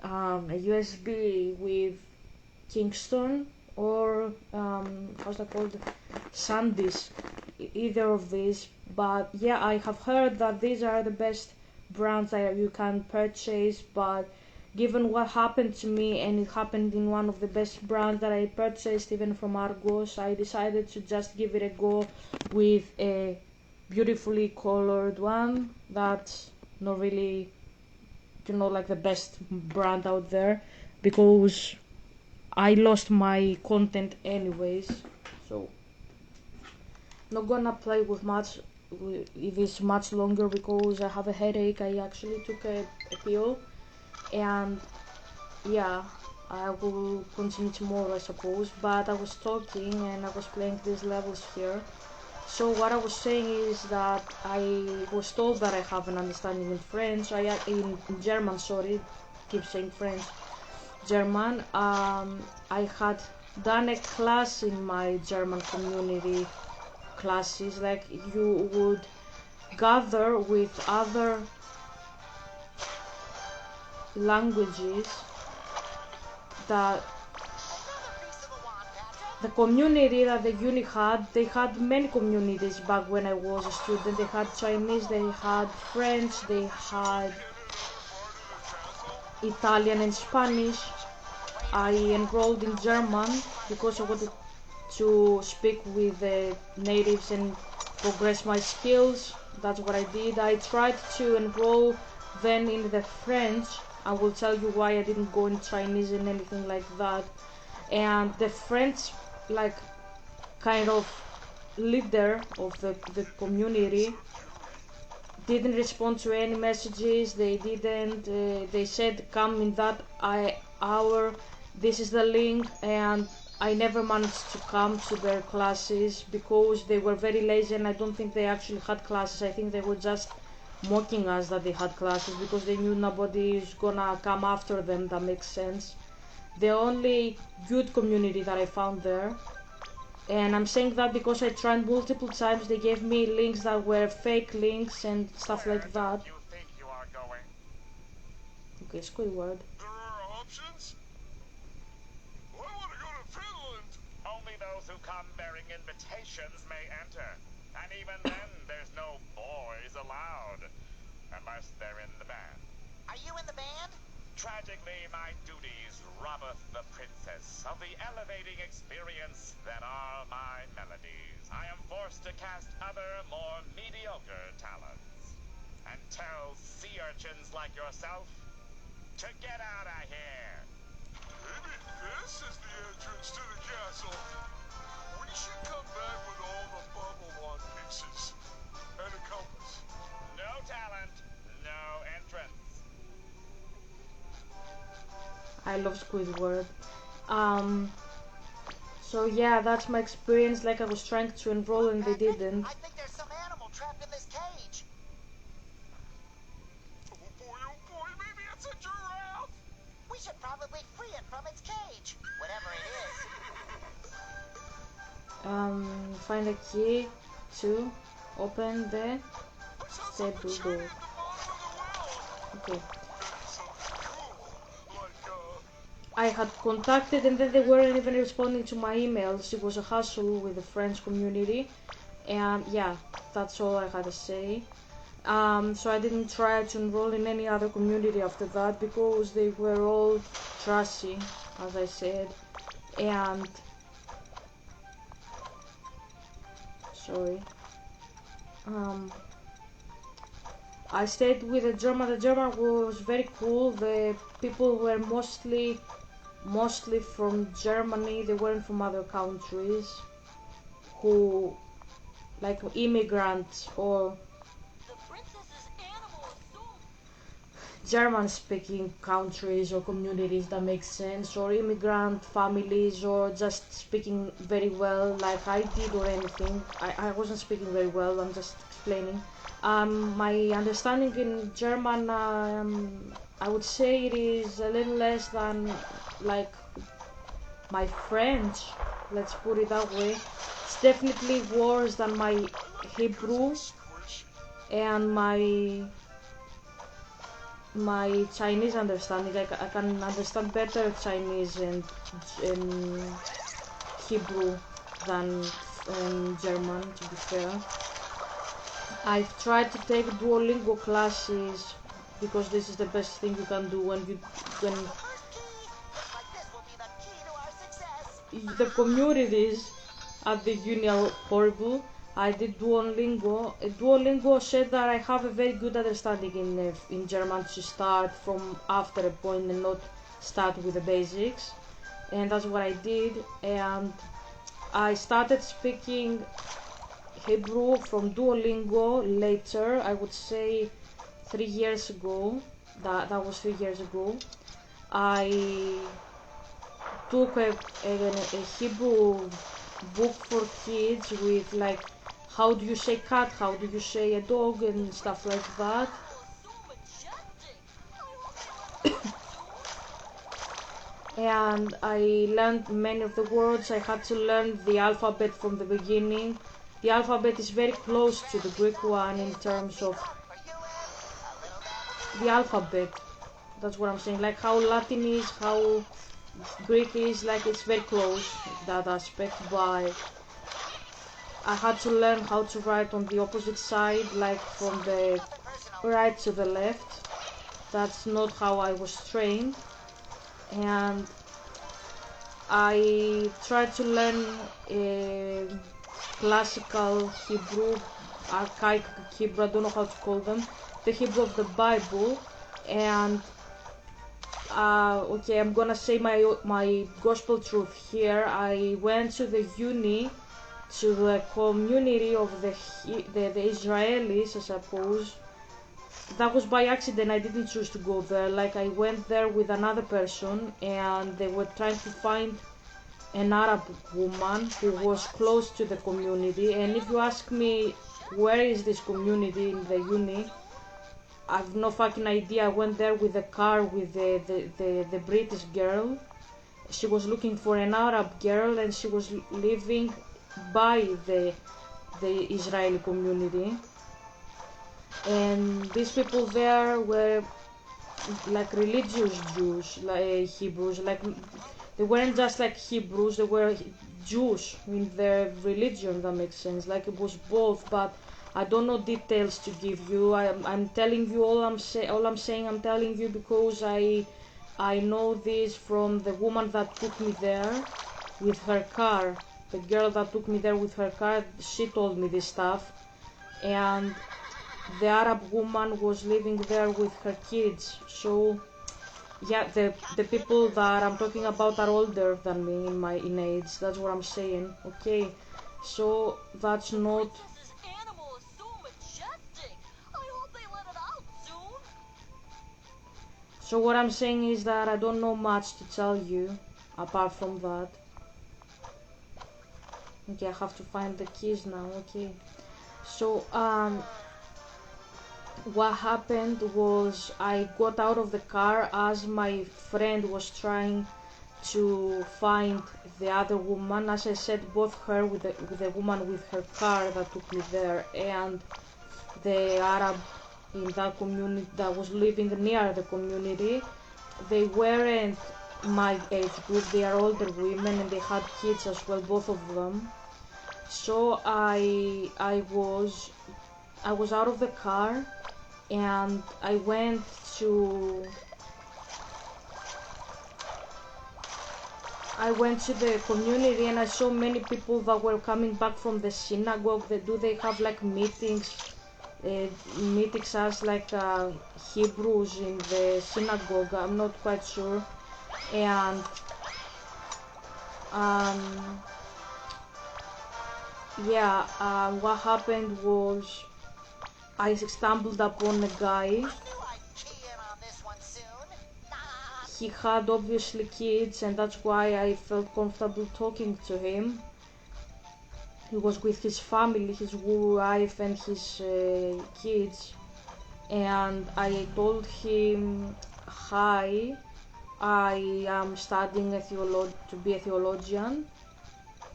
a USB with Kingston or how's that called, SanDisk, either of these. But yeah, I have heard that these are the best brands that you can purchase, but given what happened to me, and it happened in one of the best brands that I purchased even from Argos, I decided to just give it a go with a beautifully colored one that's not really, like the best brand out there, because I lost my content anyways. So not gonna play with this much longer because I have a headache. I actually took a pill, and yeah, I will continue tomorrow, I suppose. But I was talking and I was playing these levels here. So what I was saying is that I was told that I have an understanding in French. In German, sorry, keep saying French. German. I had done a class in my German community classes. Like, you would gather with other languages that Another piece of the wand, Patrick. the community that the uni had, they had many communities back when I was a student. They had Chinese, they had French, they had Italian and Spanish. I enrolled in German because I wanted to speak with the natives and progress my skills. That's what I did. I tried to enroll then in the French. I will tell you why I didn't go in Chinese and anything like that. And the French, like, kind of leader of the community, didn't respond to any messages. They didn't. They said come in that hour. This is the link, and I never managed to come to their classes because they were very lazy, and I don't think they actually had classes. I think they were just mocking us that they had classes because they knew nobody is gonna come after them. That makes sense. The only good community that I found there, and I'm saying that because I tried multiple times. They gave me links that were fake links and stuff Where like that. don't you think you are going? Okay, Squidward. There are options? Well, I want to go to Finland. Only those who come bearing invitations may enter. And even then, there's no boys allowed. Unless they're in the band. Are you in the band? Tragically, my duties robbeth the princess of the elevating experience that are my melodies. I am forced to cast other, more mediocre talents. And tell sea urchins like yourself to get out of here. Maybe this is the entrance to the castle. We should come back with all the bubble wand pieces and a compass. No talent, no entrance. I love Squidward. So yeah, that's my experience. Like, I was trying to enroll and they Patrick, didn't. I think there's some animal trapped in this cage. Oh boy, maybe it's a giraffe. We should probably free it from its cage, whatever it is. Find a key to open the I saw stable something shiny door. at the bottom of the well. Okay. Maybe something cool, like I had contacted and then they weren't even responding to my emails. It was a hassle with the French community, and yeah, that's all I had to say. So I didn't try to enroll in any other community after that because they were all trashy, as I said. And sorry. I stayed with the German. The German was very cool. The people were mostly from Germany. They weren't from other countries, who, like, immigrants or The princess's animal is so German-speaking countries or communities, that makes sense, or immigrant families, or just speaking very well like I did, or anything. I wasn't speaking very well. I'm just explaining. My understanding in German, I would say it is a little less than, like, my French, let's put it that way. It's definitely worse than my Hebrew squishy. and my Chinese understanding. I can understand better Chinese and Hebrew than German, to be fair. I've tried to take Duolingo classes because this is the best thing you can do when First key! Looks like this will be the key to our success. the communities at the uni are horrible. I did Duolingo. Duolingo said that I have a very good understanding in German to start from after a point and not start with the basics, and that's what I did. And I started speaking Hebrew from Duolingo later. I would say 3 years ago. That was 3 years ago. I took a Hebrew book for kids with, like, how do you say cat, how do you say a dog, and stuff like that. so majestic. I hope they And I learned many of the words. I had to learn the alphabet from the beginning. The alphabet is very close to the Greek one in terms of Are you in? A little dabble the alphabet. That's what I'm saying. Like how Latin is, how Greek is like it's very close that aspect, but I had to learn how to write on the opposite side, like from the right to the left. That's not how I was trained, and I tried to learn classical Hebrew, archaic Hebrew, I don't know how to call them, the Hebrew of the Bible, and okay, I'm gonna say my gospel truth here. I went to the uni, to the community of the Israelis, I suppose. That was by accident. I didn't choose to go there. Like I went there with another person, and they were trying to find an Arab woman who was close to the community. And if you ask me where is this community in the uni, I've no fucking idea. I went there with a car with the British girl. She was looking for an Arab girl, and she was living by the Israeli community. And these people there were like religious Jews, like Hebrews, like they weren't just like Hebrews, they were Jews in their religion. That makes sense. Like it was both, but I don't know details to give you. I'm telling you all I'm saying. I'm telling you because I know this from the woman that took me there with her car. The girl that took me there with her car, she told me this stuff, and the Arab woman was living there with her kids. So yeah, the people that I'm talking about are older than me in age. That's what I'm saying. Okay, so that's not. This animal is so majestic. I hope they let it out soon. So what I'm saying is that I don't know much to tell you apart from that. Okay, I have to find the keys now. Okay, so what happened was I got out of the car as my friend was trying to find the other woman. As I said, both her with the woman with her car that took me there, and the Arab in that community that was living near the community. They weren't my age group. They are older women, and they had kids as well, both of them. So I was out of the car, and I went to the community, and I saw many people that were coming back from the synagogue. They have like meetings as like Hebrews in the synagogue. I'm not quite sure, and um, yeah, what happened was I stumbled upon a guy. I knew I'd key in on this one soon. He had obviously kids, and that's why I felt comfortable talking to him. He was with his family, his wife and his kids, and I told him, hi, I am studying to be a theologian,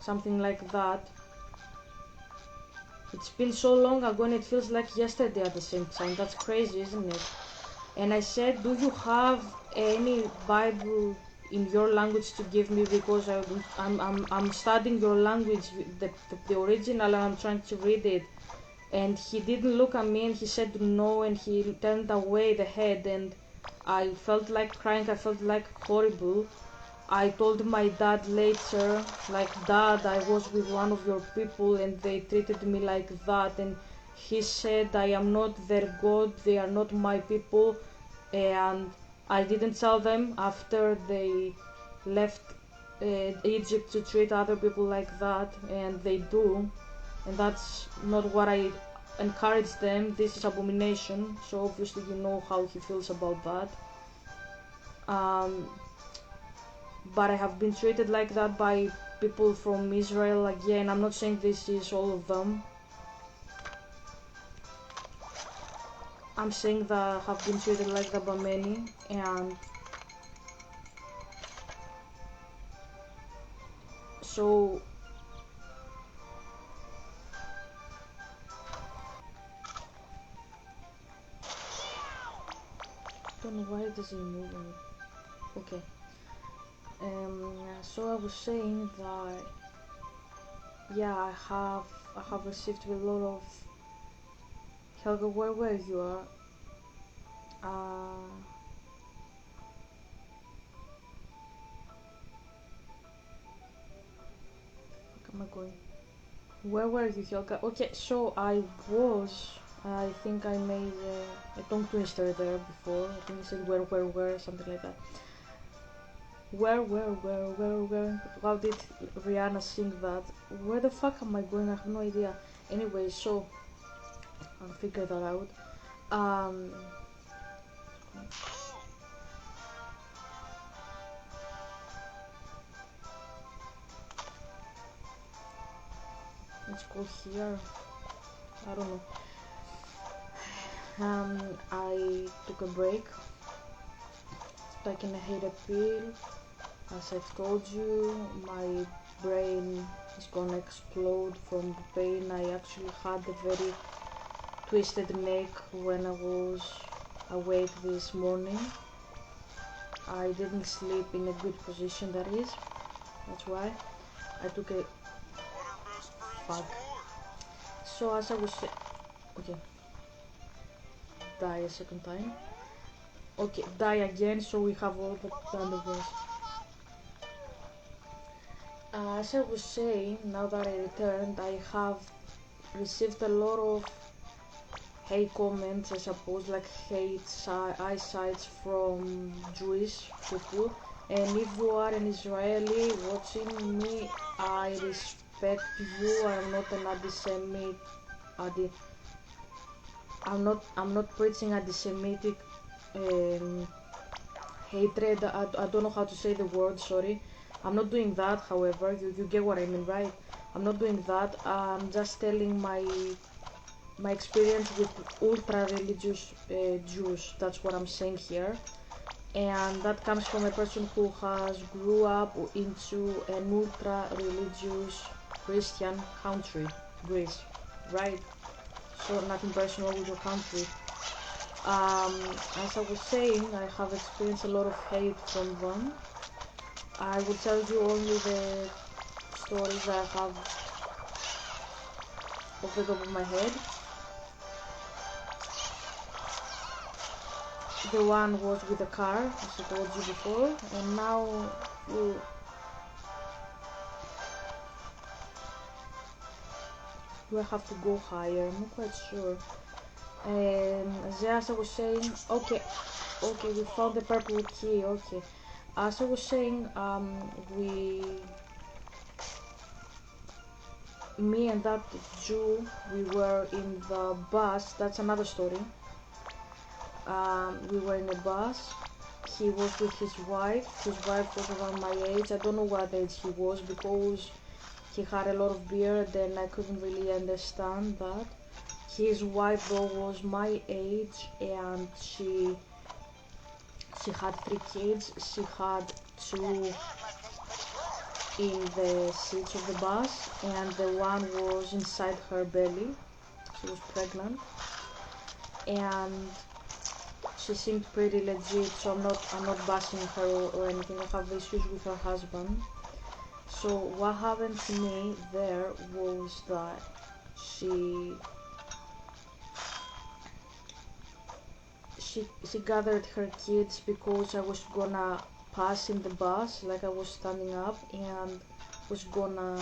something like that. It's been so long ago and it feels like yesterday at the same time. That's crazy, isn't it? And I said, do you have any Bible in your language to give me, because I'm studying your language, the original, and I'm trying to read it. And he didn't look at me, and he said no, and he turned away the head, and I felt like crying. I felt like horrible. I told my dad later, like, Dad, I was with one of your people and they treated me like that. And he said, I am not their God, they are not my people. And I didn't tell them after they left Egypt to treat other people like that, and they do. And that's not what I encourage them. This is abomination. So obviously you know how he feels about that. But I have been treated like that by people from Israel. Again, I'm not saying this is all of them. I'm saying that I have been treated like that by many, and so I don't know why it isn't moving. Okay. So I was saying that yeah, I have received a lot of Helga, where you are. Where am I going? Where were you, Helga? Okay, so I think I made a tongue twister there before. I think I said where, something like that. Where? How did Rihanna sing that? Where the fuck am I going? I have no idea. Anyway, so I'll figure that out. Let's go here. I don't know. I took a break. Taking a headache pill. As I've told you, my brain is gonna explode from the pain. I actually had a very twisted neck when I was awake this morning. I didn't sleep in a good position, that is. That's why I took a fuck. So as I was okay, die a second time. Okay, die again, so we have all the thunderbirds. As I was saying, now that I returned, I have received a lot of hate comments, I suppose, like hate eyesights from Jewish people. And if you are an Israeli watching me, I respect you. I'm not an anti-Semite. I'm not preaching anti-Semitic hatred. I don't know how to say the word. Sorry. I'm not doing that. However, you get what I mean, right? I'm not doing that. I'm just telling my experience with ultra religious Jews. That's what I'm saying here, and that comes from a person who has grew up into an ultra religious Christian country, Greece, right? So nothing personal with your country. As I was saying, I have experienced a lot of hate from them. I will tell you only the stories I have off the top of my head. The one was with a car, as I told you before, and now do I have to go higher? I'm not quite sure. As I was saying, okay, we found the purple key. Okay, as I was saying, me and that Jew, we were in the bus. That's another story. We were in a bus. He was with his wife. His wife was around my age. I don't know what age he was because he had a lot of beard and I couldn't really understand that. His wife though was my age and she had 3 kids. She had 2 in the seats of the bus and the one was inside her belly. She was pregnant and she seemed pretty legit, so I'm not bashing her or anything. I have issues with her husband. So what happened to me there was that she gathered her kids because I was gonna pass in the bus, like I was standing up and was gonna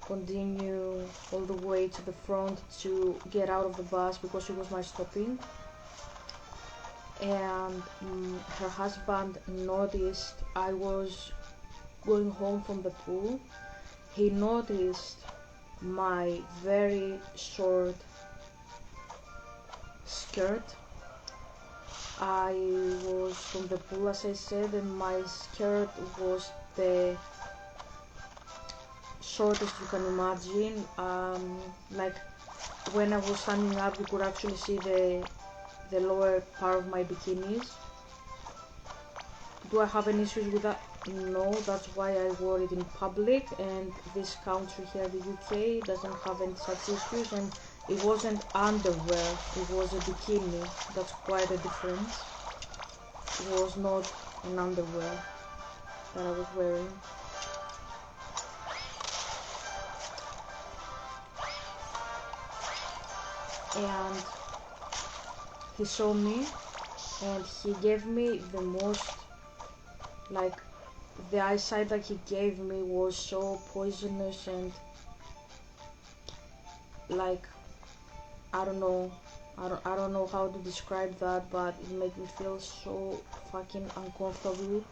continue all the way to the front to get out of the bus because it was my stopping. And her husband noticed I was going home from the pool. He noticed my very short skirt. I was from the pool, as I said, and my skirt was the shortest you can imagine. Like when I was standing up, you could actually see the lower part of my bikinis. Do I have any issues with that? No, that's why I wore it in public, and this country here, the UK, doesn't have any such issues, and it wasn't underwear, it was a bikini. That's quite a difference. It was not an underwear. that I was wearing. And he saw me and he gave me the most, like, the eyesight that he gave me was so poisonous and like I don't know, I don't know how to describe that, but it made me feel so fucking uncomfortable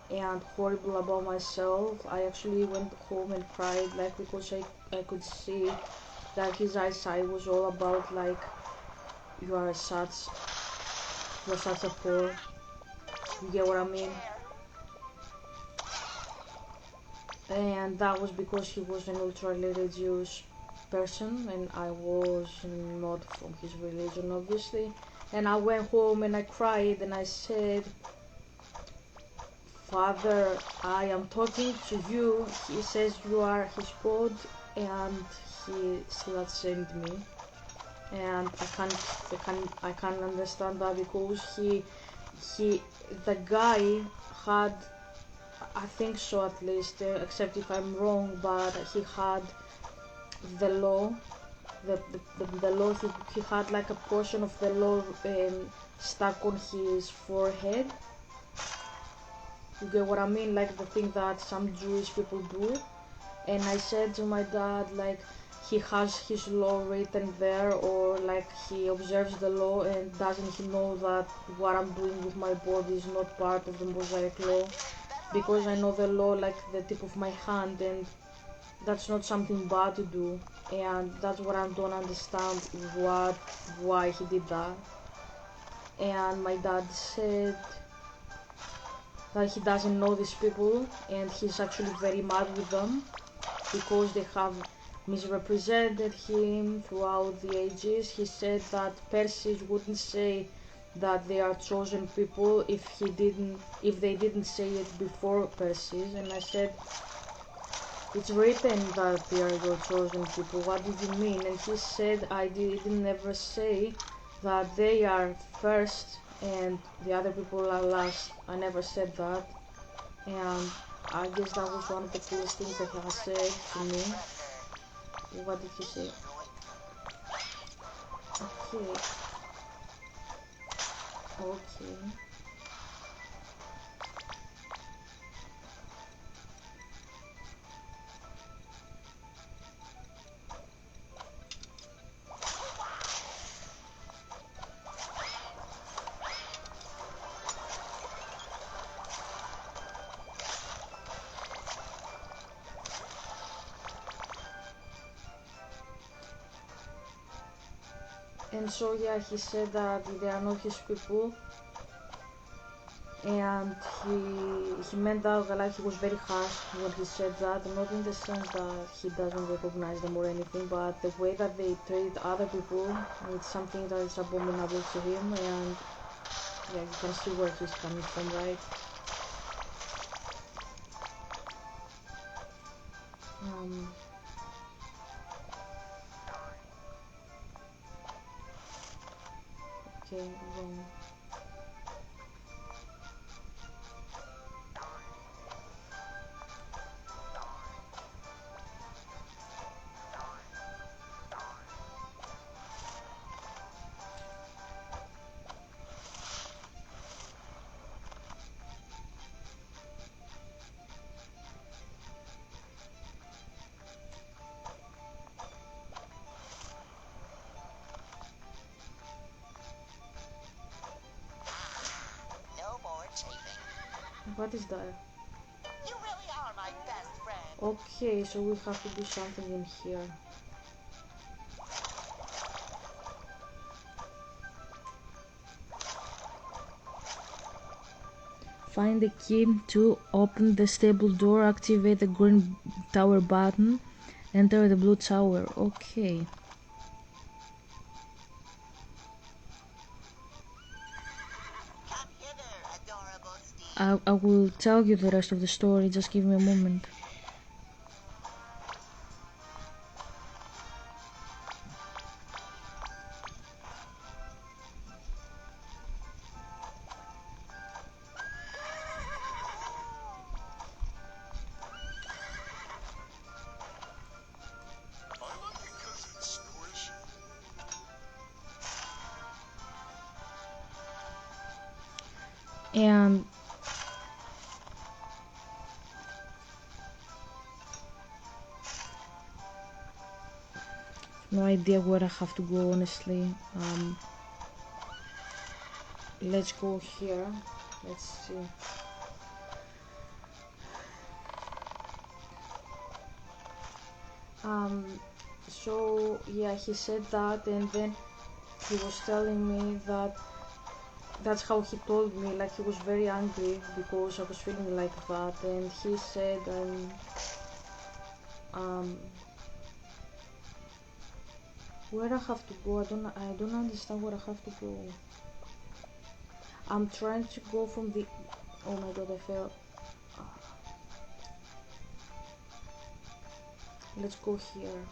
and horrible about myself. I actually went home and cried, like, because I could see that his eyesight was all about like you are such a poor, you get what I mean? And that was because he was an ultra religious person and I was not from his religion, obviously. And I went home and I cried and I said, Father, I am talking to you. He says you are his God, and he slut shamed me. And I can't understand that because the guy had, I think so at least, except if I'm wrong, but he had the law, the law, he had like a portion of the law stuck on his forehead. You get what I mean? Like the thing that some Jewish people do. And I said to my dad, like, he has his law written there, or like he observes the law, and doesn't he know that what I'm doing with my body is not part of the Mosaic law? Because I know the law like the tip of my hand, and that's not something bad to do. And that's what I don't understand, why he did that. And my dad said that he doesn't know these people and he's actually very mad with them because they have misrepresented him throughout the ages. He said that Persis wouldn't say that they are chosen people if they didn't say it before Persis. And I said, it's written that they are your chosen people, what did you mean? And he said, I didn't ever say that they are first and the other people are last. I never said that. And I guess that was one of the coolest things that he has said to me. What did he say? Okay. Okay. And so yeah, he said that they are not his people, and he meant that, like, he was very harsh when he said that, not in the sense that he doesn't recognize them or anything, but the way that they treat other people, it's something that is abominable to him. And yeah, you can see where he's coming from, right? Um, okay, wrong. No more chafing. What is that? You really are my best friend. Okay, so we have to do something in here. Find the key to open the stable door, activate the green tower button, enter the blue tower. Okay. Come hither, adorable Steve. I will tell you the rest of the story, just give me a moment. And no idea where I have to go, honestly. Let's go here. Let's see. So yeah, he said that, and then he was telling me that that's how he told me, like he was very angry because I was feeling like that, and he said where I have to go. I don't understand where I have to go. I'm trying to go from the, oh my god, I fell. Let's go here.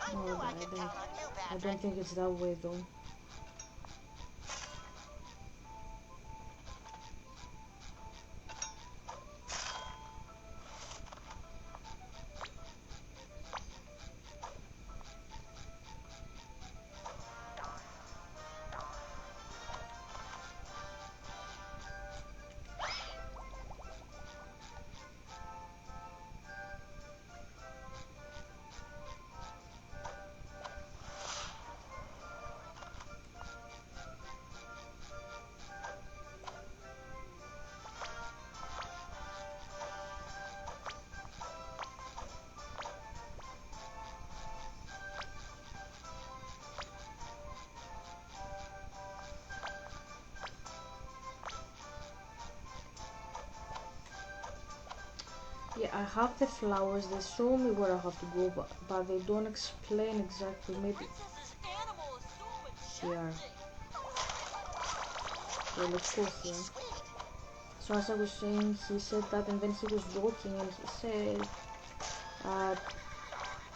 I No, knew I could count on you, I Patrick. don't think it's that way though. Yeah, I have the flowers, they show me where I have to go, but they don't explain exactly. Maybe Princess's animal is so here. majestic. Okay, let's go here. Sweet. So as I was saying, he said that, and then he was joking, and he said, uh,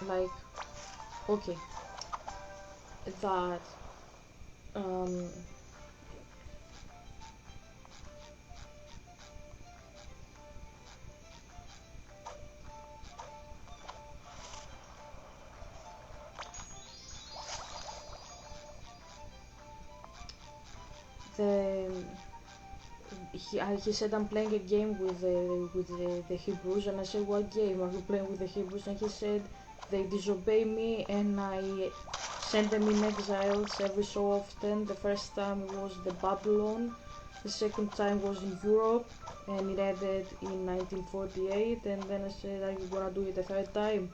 like, okay, that, um, the he said I'm playing a game with the Hebrews, and I said what game are you playing with the Hebrews? And he said they disobey me and I send them in exiles every so often. The first time was the Babylon, the second time was in Europe, and it ended in 1948. And then I said, are you gonna do it the third time?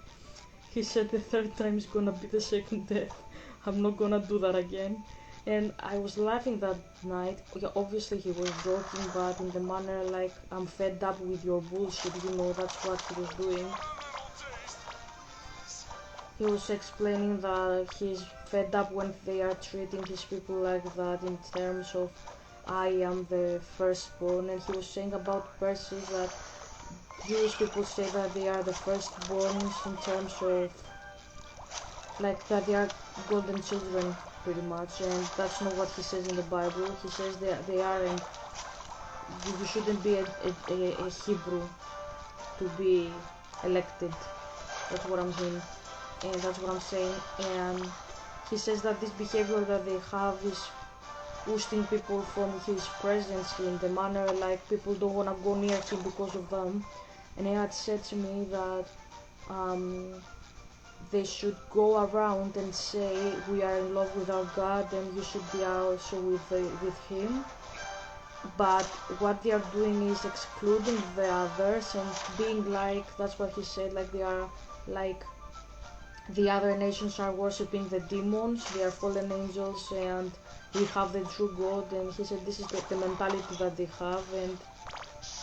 He said the third time is gonna be the second death. I'm not gonna do that again. And I was laughing that night. Yeah, obviously he was joking, but in the manner like I'm fed up with your bullshit. You know, that's what he was doing. He was explaining that he's fed up when they are treating his people like that in terms of I am the firstborn. And he was saying about Percy that Jewish people say that they are the firstborns in terms of like that they are golden children pretty much, and that's not what he says in the Bible. He says they aren't. You shouldn't be a Hebrew to be elected. That's what I'm saying, and that's what I'm saying. And he says that this behavior that they have is boosting people from his presence in the manner like people don't want to go near him because of them. And he had said to me that um, they should go around and say we are in love with our God and you should be also with him. But what they are doing is excluding the others and being like, that's what he said, like they are like the other nations are worshipping the demons, they are fallen angels, and we have the true God. And he said this is the mentality that they have, and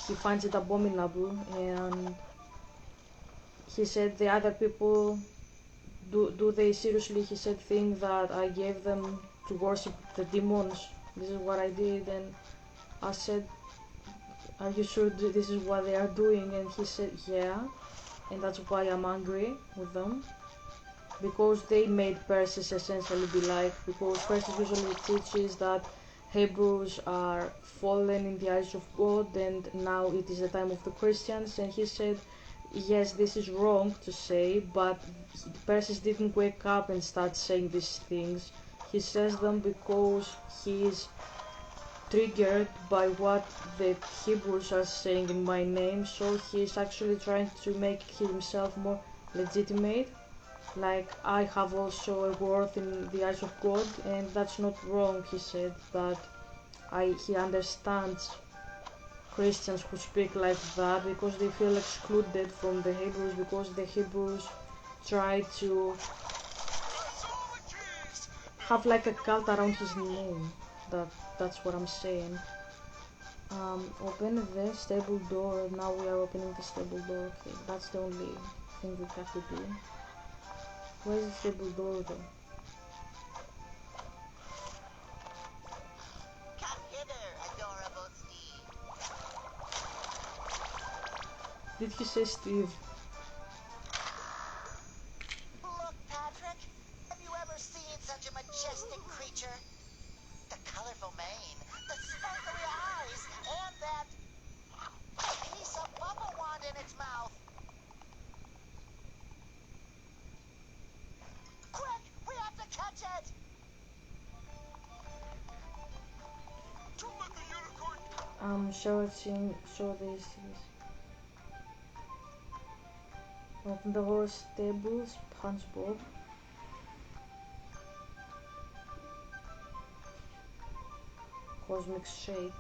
he finds it abominable. And he said the other people, do they seriously, he said, think that I gave them to worship the demons? This is what I did. And I said, are you sure this is what they are doing? And he said, yeah, and that's why I'm angry with them. because they made Persis essentially be like, because Persis usually teaches that Hebrews are fallen in the eyes of God and now it is the time of the Christians, and he said yes, this is wrong to say, but Persis didn't wake up and start saying these things. He says them because he is triggered by what the Hebrews are saying in my name, so he's actually trying to make himself more legitimate. Like, I have also a worth in the eyes of God, and that's not wrong, he said, but he understands Christians who speak like that because they feel excluded from the Hebrews, because the Hebrews try to have like a cult around his name. That's what I'm saying. Open the stable door. Now we are opening the stable door. Okay, that's the only thing we have to do. Where is the stable door though? Come hither, adorable Steve. Did he say Steve? Look, Patrick. Have you ever seen such a majestic creature? The colorful mane, the sparkly eyes, and that piece of bubble wand in its mouth. Quick, we have to catch it. Don't let the unicorn... Show this. Open the horse stable, SpongeBob. Cosmic Shake.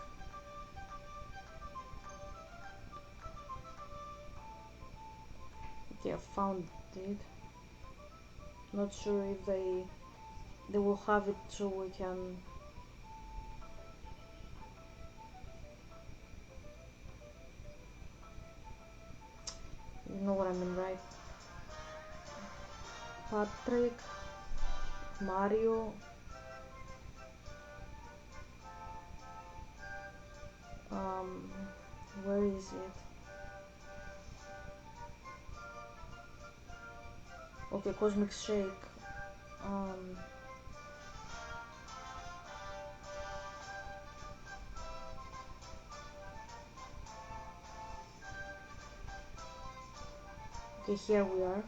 Okay, I found it. Not sure if they will have it so we can. You know what I mean, right? Patrick, Mario, where is it? Okay, Cosmic Shake. Okay, here we are.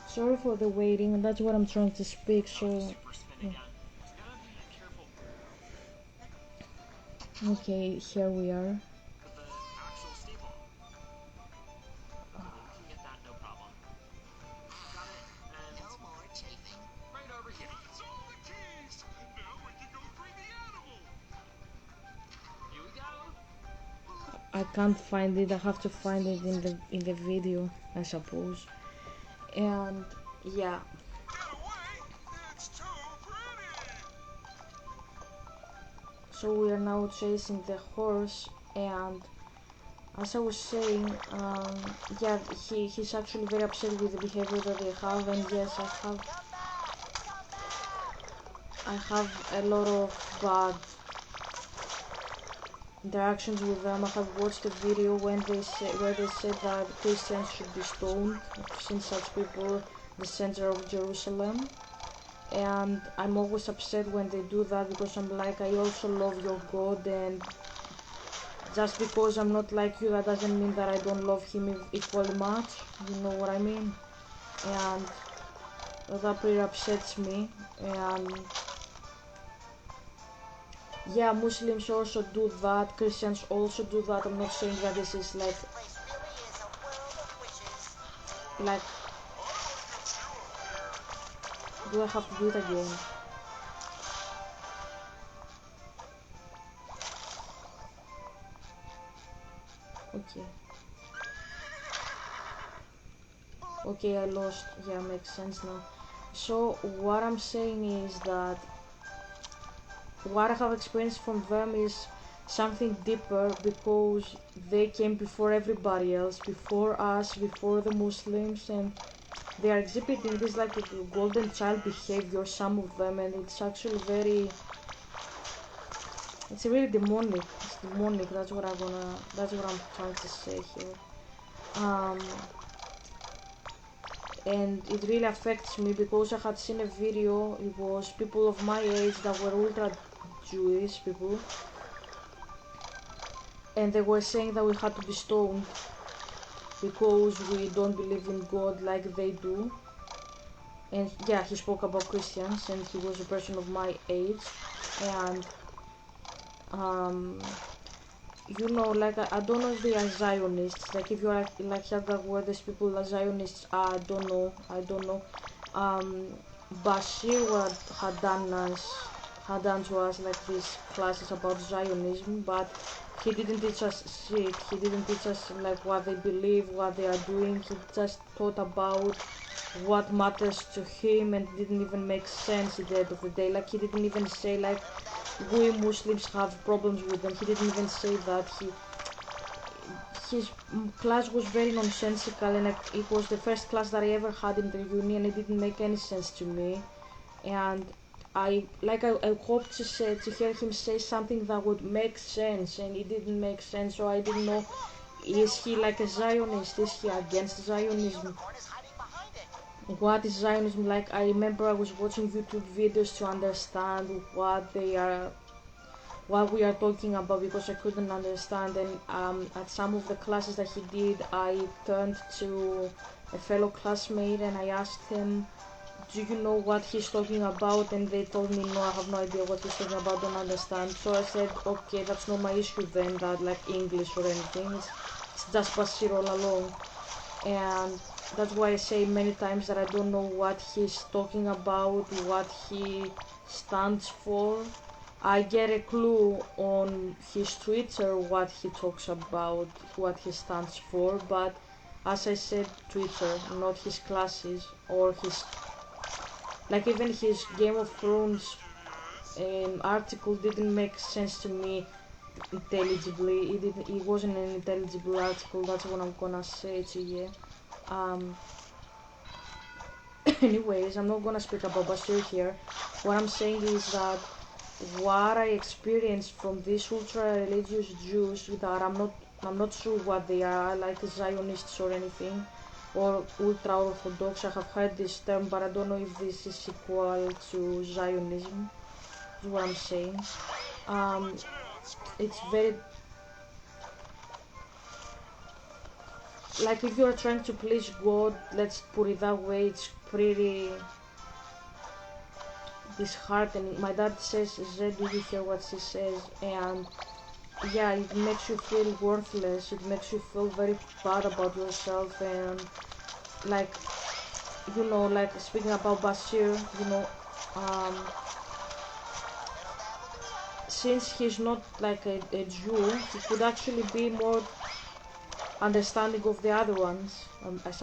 Sorry for the waiting, that's what I'm trying to speak, so yeah. Okay, here we are. No more chafing. That's all the keys! Now we can go free the animal! Here we go. I can't find it, I have to find it in the video, I suppose. And yeah, Get away! It's too pretty! so we are now chasing the horse, and as I was saying, yeah, he's actually very upset with the behavior that they have, and yes, I have a lot of bad interactions with them. I have watched a video when where they said that Christians should be stoned since such people the center of Jerusalem, and I'm always upset when they do that because I'm like, I also love your God, and just because I'm not like you, that doesn't mean that I don't love him equally much. You know what I mean? And that pretty upsets me. And yeah, Muslims also do that. Christians also do that. I'm not saying that this is like This place really is a world of wishes. like. Do I have to do it again? Okay. Okay, I lost. Yeah, makes sense now. So what I'm saying is that what I have experienced from them is something deeper because they came before everybody else, before us, before the Muslims, and they are exhibiting this like a golden child behavior, some of them, and it's actually very, it's really demonic. It's demonic. That's what I'm trying to say here. Um, and it really affects me because I had seen a video. It was people of my age that were ultra Jewish people, and they were saying that we had to be stoned because we don't believe in God like they do. And yeah, he spoke about Christians, and he was a person of my age, and um, you know, like I don't know if they are Zionists. Like if you're like Helga, where these people are Zionists, I don't know. Um, Bashir had done to us like these classes about Zionism, but he didn't teach us shit. He didn't teach us like what they believe, what they are doing. He just taught about what matters to him, and didn't even make sense at the end of the day. Like he didn't even say like we Muslims have problems with them. He didn't even say that. His class was very nonsensical, and like, it was the first class that I ever had in the uni, and it didn't make any sense to me. And I hoped to hear him say something that would make sense, and it didn't make sense. So I didn't know, is he like a Zionist? Is he against Zionism? What is Zionism? Like I remember I was watching YouTube videos to understand what we are talking about because I couldn't understand. And at some of the classes that he did, I turned to a fellow classmate and I asked him, do you know what he's talking about? And they told me, no, I have no idea what he's talking about, don't understand. So I said, okay, that's not my issue then, that like English or anything, it's just Bashir all along. And that's why I say many times that I don't know what he's talking about, what he stands for. I get a clue on his Twitter what he talks about, what he stands for, but as I said, Twitter, not his classes or his, like even his Game of Thrones article didn't make sense to me intelligibly. It wasn't an intelligible article. That's what I'm gonna say to you. Um, Anyways, I'm not gonna speak about Bashir here. What I'm saying is that what I experienced from these ultra religious Jews that I'm not sure what they are, like Zionists or anything, or ultra orthodox. I have heard this term, but I don't know if this is equal to Zionism. Is what I'm saying. Um, it's very, like if you are trying to please God, let's put it that way. It's pretty disheartening. My dad says, Zed, do you hear what she says? And yeah, it makes you feel worthless. It makes you feel very bad about yourself. And like, you know, like speaking about Bashir, you know, um, since he's not like a Jew, he could actually be more understanding of the other ones.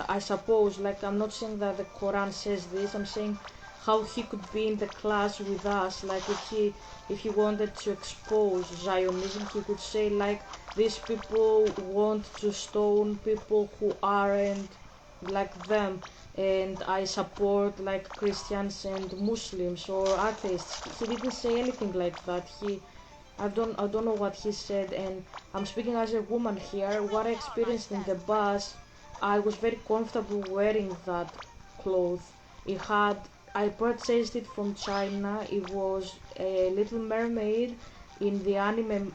I suppose, like I'm not saying that the Quran says this, I'm saying how he could be in the class with us. Like if he wanted to expose Zionism, he could say like these people want to stone people who aren't like them, and I support like Christians and Muslims or atheists. He didn't say anything like that. I don't know what he said. And I'm speaking as a woman here. What I experienced in the bus, I was very comfortable wearing that cloth. It had I purchased it from China. It was a Little Mermaid in the anime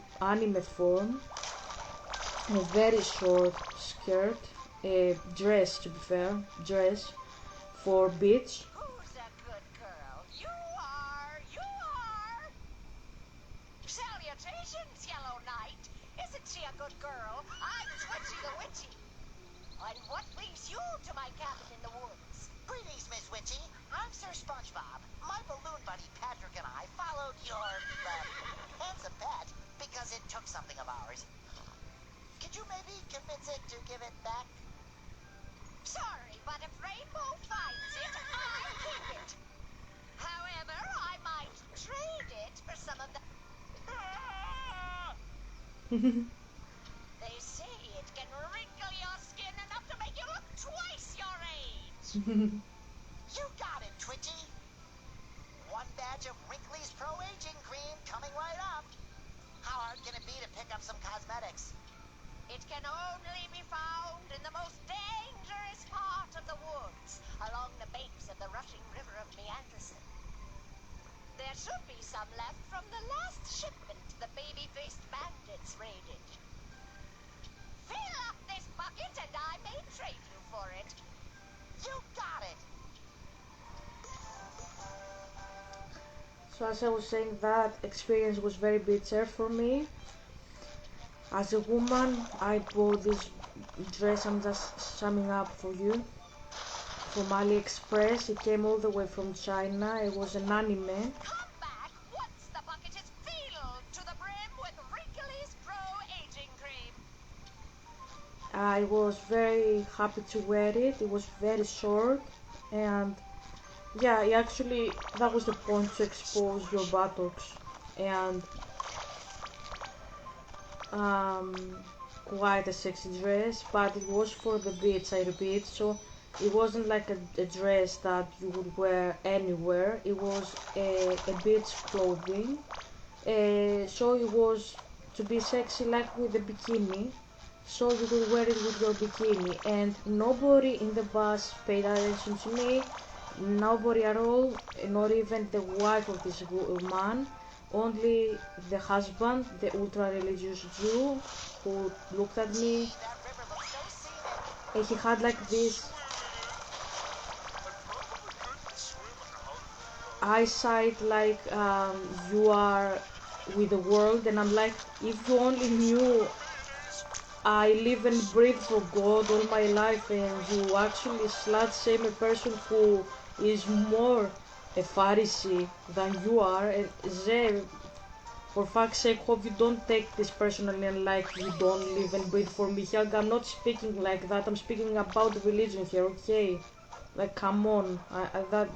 form, a very short skirt, a dress to be fair, dress for beach. Who's a good girl? You are! You are! Salutations, Yellow Knight! Isn't she a good girl? I'm Twitchy the Witchy. And what brings you to my cabin in the woods? Greetings, Miss Witchy. I'm Sir SpongeBob. My balloon buddy Patrick and I followed your handsome pet because it took something of ours. Could you maybe convince it to give it back? Sorry, but if Rainbow finds it, I'll keep it. They say it can wrinkle your skin enough to make you look twice your age. You got it, Twitchy. One batch of Wrinkly's Pro Aging Cream coming right up. How hard can it be to pick up some cosmetics? It can only be found in the most dangerous part of the woods, along the banks of the rushing river of Meanderson. There should be some left from the last shipment the baby-faced bandits raided. Fill up this bucket and I may trade you for it. You got it! So as I was saying, that experience was very bitter for me. As a woman, I bought this dress, I'm just summing up for you, from AliExpress. It came all the way from China. It was an anime. Come back once the bucket is filled to the brim with Wrinkly's Pro Aging Cream. I was very happy to wear it. It was very short, and yeah, actually that was the point, to expose your buttocks. And um, quite a sexy dress, but it was for the beach, I repeat. So it wasn't like a dress that you would wear anywhere. It was a beach clothing. So it was to be sexy, like with a bikini. So you could wear it with your bikini, and nobody in the bus paid attention to me. Nobody at all, not even the wife of this man. Only the husband, the ultra-religious Jew, who looked at me, Gee, that river looks so scenic. and he had like this I probably couldn't swim out of it, though. eyesight, like you are with the world, and I'm like, if you only knew I live and breathe for God all my life, and you actually slut shame a person who is more a Pharisee than you are. And Zé, for fuck's sake, hope you don't take this personally and like you don't live and breathe for me. Helga, I'm not speaking like that. I'm speaking about religion here, okay? Like, come on. That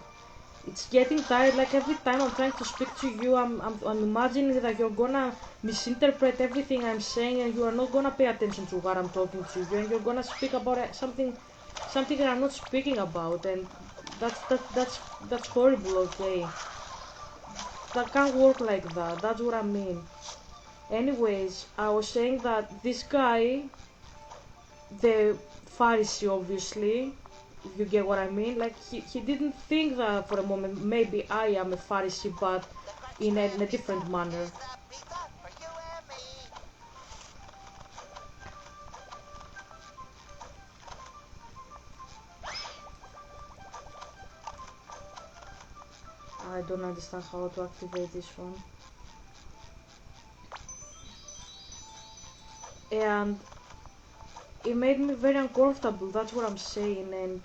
it's getting tired. Like every time I'm trying to speak to you, I'm imagining that you're gonna misinterpret everything I'm saying, and you are not gonna pay attention to what I'm talking to you, and you're gonna speak about something that I'm not speaking about, and that's horrible. Okay, that can't work like that. That's what I mean. Anyways, I was saying that this guy, the Pharisee, obviously, if you get what I mean, like he didn't think that for a moment maybe I am a Pharisee, but The in crunch a different manner. is the pizza for you and me. I don't understand how to activate this one. And it made me very uncomfortable, that's what I'm saying. And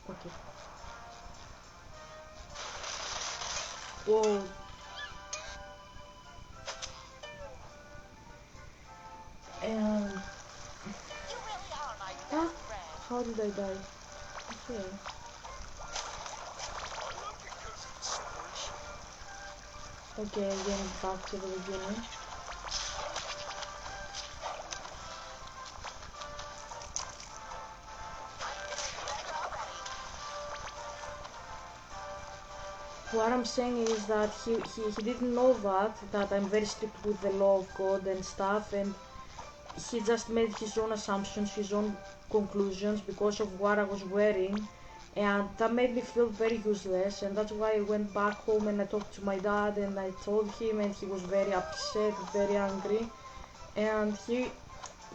okay, whoa, and You really are my ah, best friend. how did I die? Okay, I like it 'cause it's squishy. okay, again back to the beginning. I'm getting better already. What I'm saying is that he didn't know that I'm very strict with the law of God and stuff, and he just made his own assumptions, his own conclusions because of what I was wearing, and that made me feel very useless. And that's why I went back home and I talked to my dad and I told him, and he was very upset, very angry, and he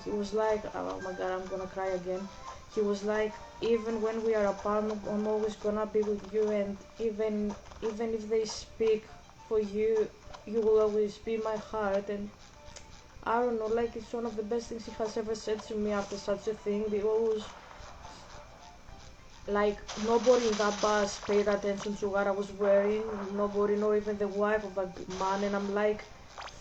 was like, oh my god, I'm gonna cry again. He was like, even when we are apart, I'm always gonna be with you, and even if they speak for you, you will always be in my heart. And I don't know, like it's one of the best things he has ever said to me after such a thing, because like nobody in that bus paid attention to what I was wearing, nobody, not even the wife of that man, and I'm like,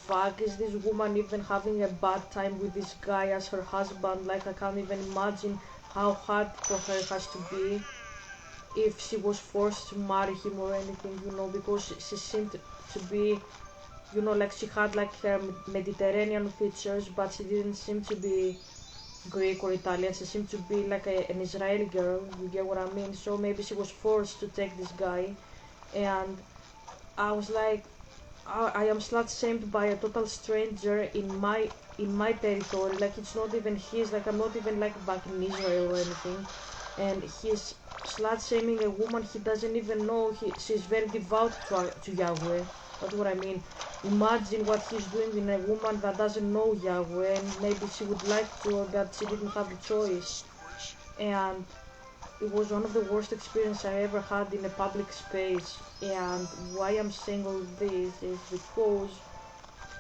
fuck, is this woman even having a bad time with this guy as her husband? Like I can't even imagine how hard for her has to be. if she was forced to marry him or anything, because she seemed to be, like she had like her Mediterranean features, but she didn't seem to be Greek or Italian. She seemed to be like an Israeli girl. You get what I mean? So maybe she was forced to take this guy, and I was like, I am slut shamed by a total stranger in my territory. Like it's not even his. Like I'm not even like back in Israel or anything, and he's slut shaming a woman he doesn't even know. She's very devout to Yahweh. That's what I mean. Imagine what he's doing in a woman that doesn't know Yahweh, and maybe she would like to, or that she didn't have the choice. And it was one of the worst experiences I ever had in a public space. And why I'm saying all this is because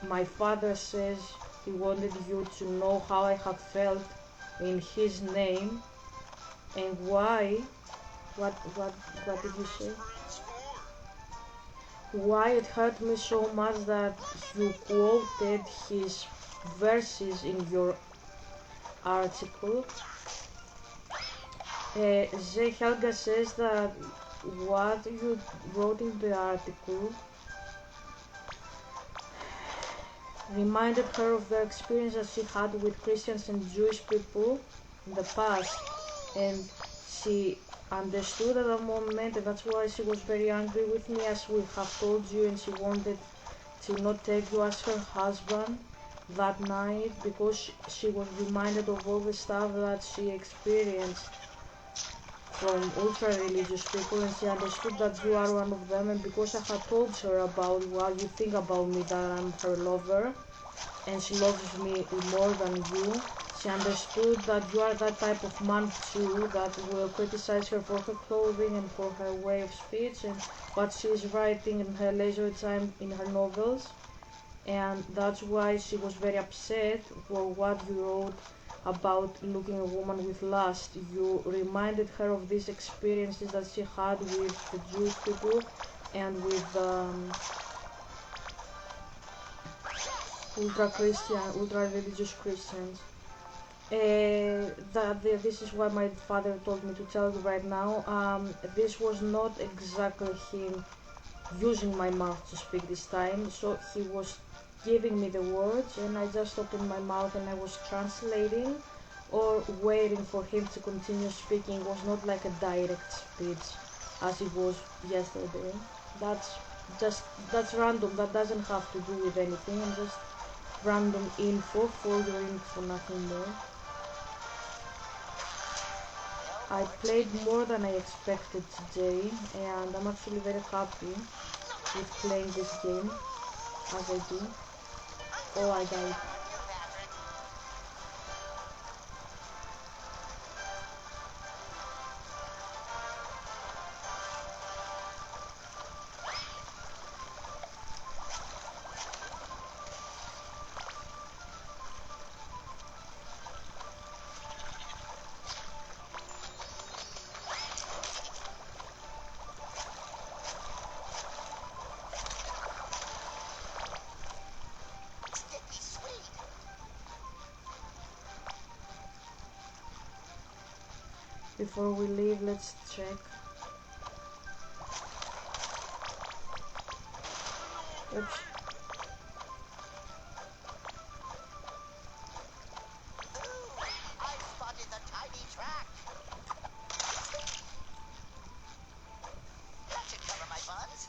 my father says he wanted you to know how I have felt in his name, and why. What did you say? Why it hurt me so much that you quoted his verses in your article. Zay Helga says that what you wrote in the article reminded her of the experiences she had with Christians and Jewish people in the past, and she understood at the moment, and that's why she was very angry with me, as we have told you, and she wanted to not take you as her husband that night because she was reminded of all the stuff that she experienced from ultra-religious people, and she understood that you are one of them. And because I had told her about what you think about me, that I'm her lover and she loves me more than you, she understood that you are that type of man too, that will criticize her for her clothing and for her way of speech and what she is writing in her leisure time in her novels. And that's why she was very upset for what you wrote about looking a woman with lust. You reminded her of these experiences that she had with the Jewish people and with ultra religious Christians. This is what my father told me to tell you right now. This was not exactly him using my mouth to speak this time, so he was giving me the words, and I just opened my mouth and I was translating or waiting for him to continue speaking. It was not like a direct speech as it was yesterday. That's just that's random. That doesn't have to do with anything. I'm just random info for your info, nothing more. I played more than I expected today, and I'm actually very happy with playing this game as I do. Oh, I died. Sticky sweet. Before we leave, let's check. Oops. Ooh, I spotted the tiny track. That should cover my buns.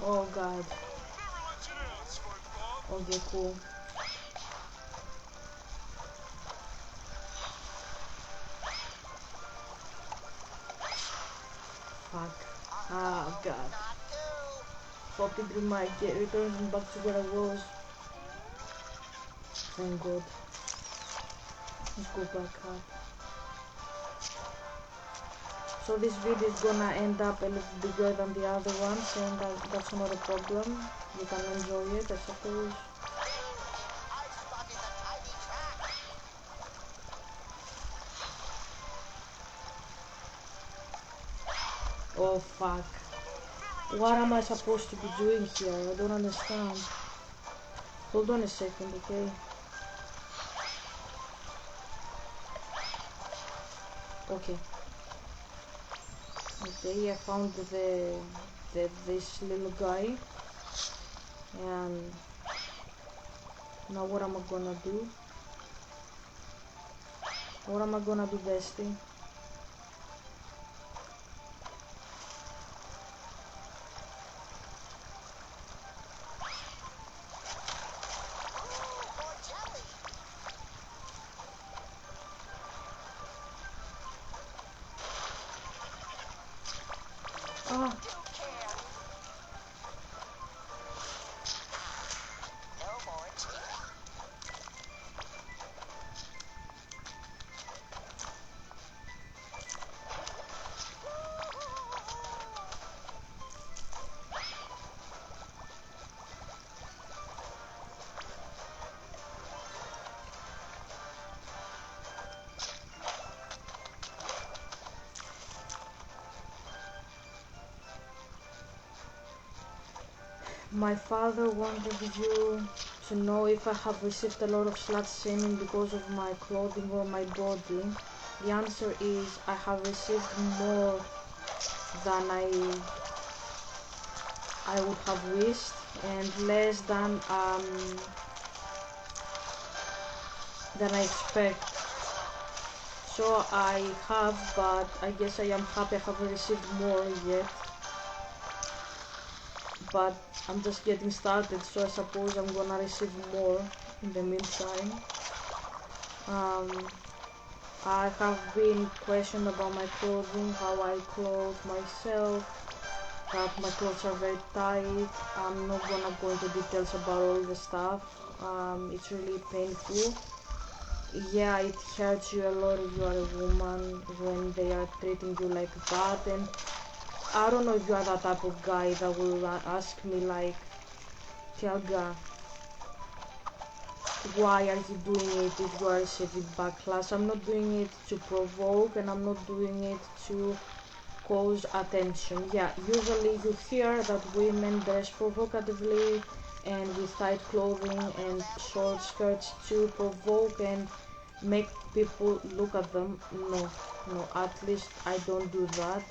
Oh god. Never let you down, SpongeBob. Okay, cool. Fuck. Ah, god. Not too. Hope it returns me back to where I was. Thank god. Let's go back up. So this video is gonna end up a little bigger than the other ones, and that's not a problem. You can enjoy it, I suppose. I spotted the tiny track. Oh fuck. Never What am I supposed to be doing here? I don't understand. Hold on a second, okay? Okay. Okay, I found this little guy. And now what am I gonna do? What am I gonna do, bestie? Ooh, more jelly. Ah, Do care. No more tea. my father wanted you to know if I have received a lot of slut shaming because of my clothing or my body. The answer is I have received more than I would have wished and less than I expect. So I have, but I guess I am happy I haven't received more yet. But I'm just getting started, so I suppose I'm gonna receive more in the meantime. I have been questioned about my clothing, how I clothe myself, that my clothes are very tight. I'm not gonna go into details about all the stuff. It's really painful. Yeah, it hurts you a lot if you are a woman when they are treating you like that. And I don't know if you are that type of guy that will ask me like, Tiaga, why are you doing it if you are receiving backlash? I'm not doing it to provoke and I'm not doing it to cause attention. Yeah, usually you hear that women dress provocatively and with tight clothing and short skirts to provoke and make people look at them. No, no, at least I don't do that.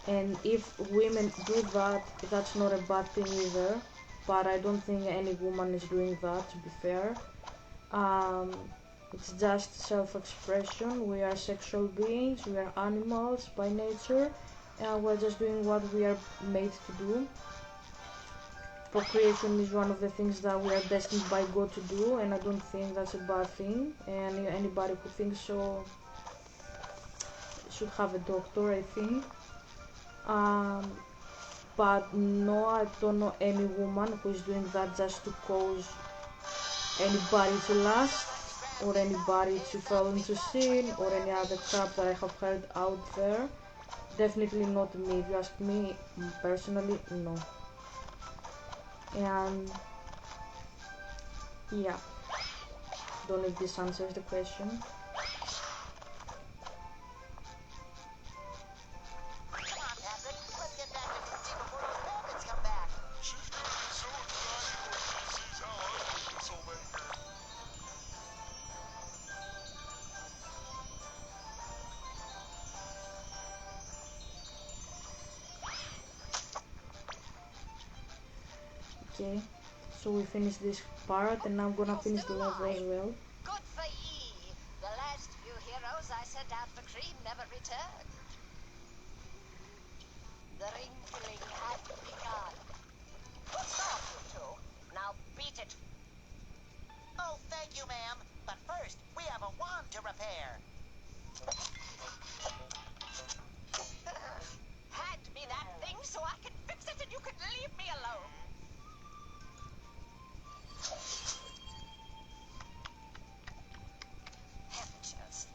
And if women do that, that's not a bad thing either. But I don't think any woman is doing that, to be fair. Um, it's just self-expression. We are sexual beings, we are animals by nature, and we're just doing what we are made to do. Procreation is one of the things that we are destined by God to do, and I don't think that's a bad thing. And anybody who thinks so should have a doctor, I think. Um, but no, I don't know any woman who is doing that just to cause anybody to lust or anybody to fall into sin or any other crap that I have heard out there. Definitely not me. If you ask me personally, no. And yeah, don't know if this answers the question. Come on, Patrick. Let's get back to Dixie before those bandits come back. She's gonna be so excited when she sees how ugly this'll make her. Okay, so we finished this part and now I'm gonna You're finish the still level as alive. well. Good for ye. The last few heroes I sent out for cream never returned. The ring filling had begun. Good start, you two. Now beat it. Oh, thank you, ma'am. But first, we have a wand to repair. Hand me that thing so I can fix it and you can leave me alone. Heavens.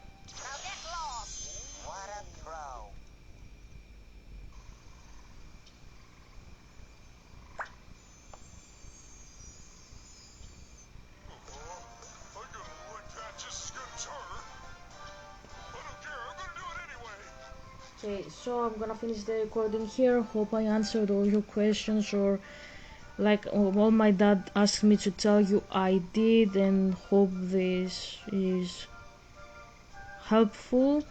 Now get lost. What a throw. Okay, so I'm gonna finish the recording here. Hope I answered all your questions, or like all my dad asked me to tell you I did, and hope this is helpful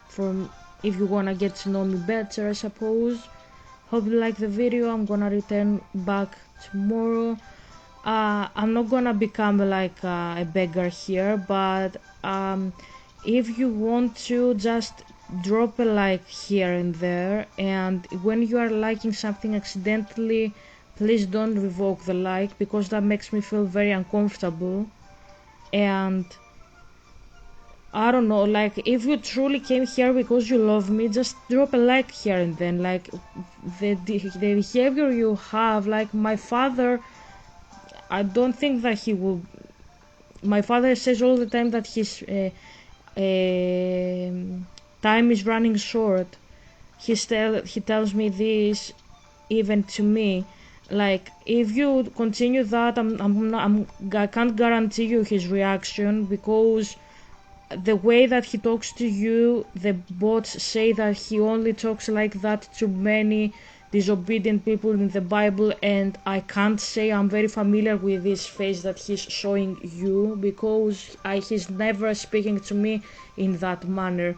from if you wanna get to know me better, I suppose. Hope you like the video. I'm gonna return back tomorrow. I'm not gonna become like a beggar here, but if you want to, just drop a like here and there, and when you are liking something accidentally, please don't revoke the like, because that makes me feel very uncomfortable. And I don't know, like if you truly came here because you love me, just drop a like here and then. Like the behavior you have, like my father, I don't think that he will. My father says all the time that his time is running short. He tells me this even to me. Like if you continue that, I can't guarantee you his reaction, because the way that he talks to you, the bots say that he only talks like that to many disobedient people in the Bible, and I can't say I'm very familiar with this face that he's showing you, because he's never speaking to me in that manner.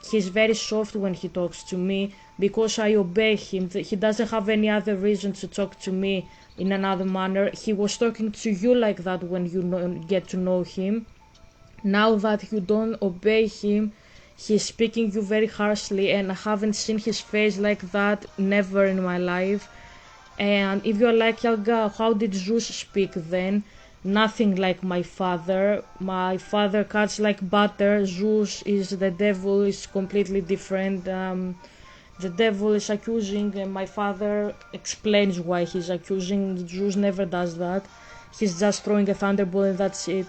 He's very soft when he talks to me, because I obey him. He doesn't have any other reason to talk to me in another manner. He was talking to you like that when you get to know him. Now that you don't obey him, he's speaking you very harshly, and I haven't seen his face like that never in my life. And if you're like, Helga, how did Zeus speak then? Nothing like my father. My father cuts like butter. Zeus is the devil, is completely different. The devil is accusing, and my father explains why he's accusing. Zeus never does that. He's just throwing a thunderbolt and that's it.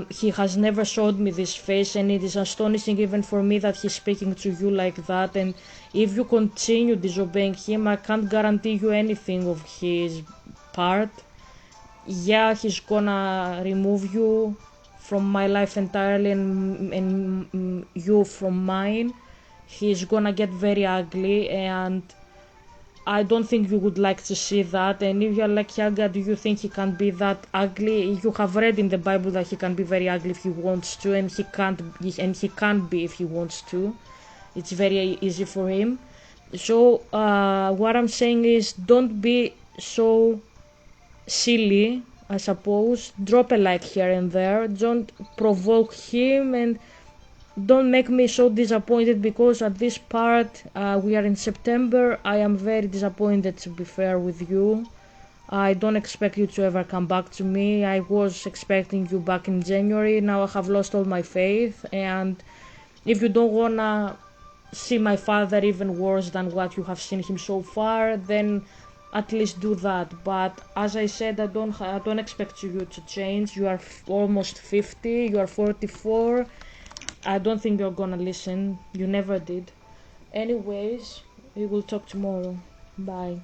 He has never showed me this face, and it is astonishing even for me that he's speaking to you like that. And if you continue disobeying him, I can't guarantee you anything of his part. Yeah, he's gonna remove you from my life entirely, and you from mine. He's gonna get very ugly, and I don't think you would like to see that. And if you're like, Helga, do you think he can be that ugly? You have read in the Bible that he can be very ugly if he wants to, and he can't be if he wants to. It's very easy for him. So what I'm saying is, don't be so silly, I suppose. Drop a like here and there. Don't provoke him, and don't make me so disappointed, because at this part we are in September. I am very disappointed, to be fair with you. I don't expect you to ever come back to me. I was expecting you back in January. Now I have lost all my faith, and if you don't wanna see my father even worse than what you have seen him so far, then at least do that. But as I said, I don't expect you to change. You are almost 50, you are 44. I don't think you're gonna listen. You never did. Anyways, we will talk tomorrow. Bye.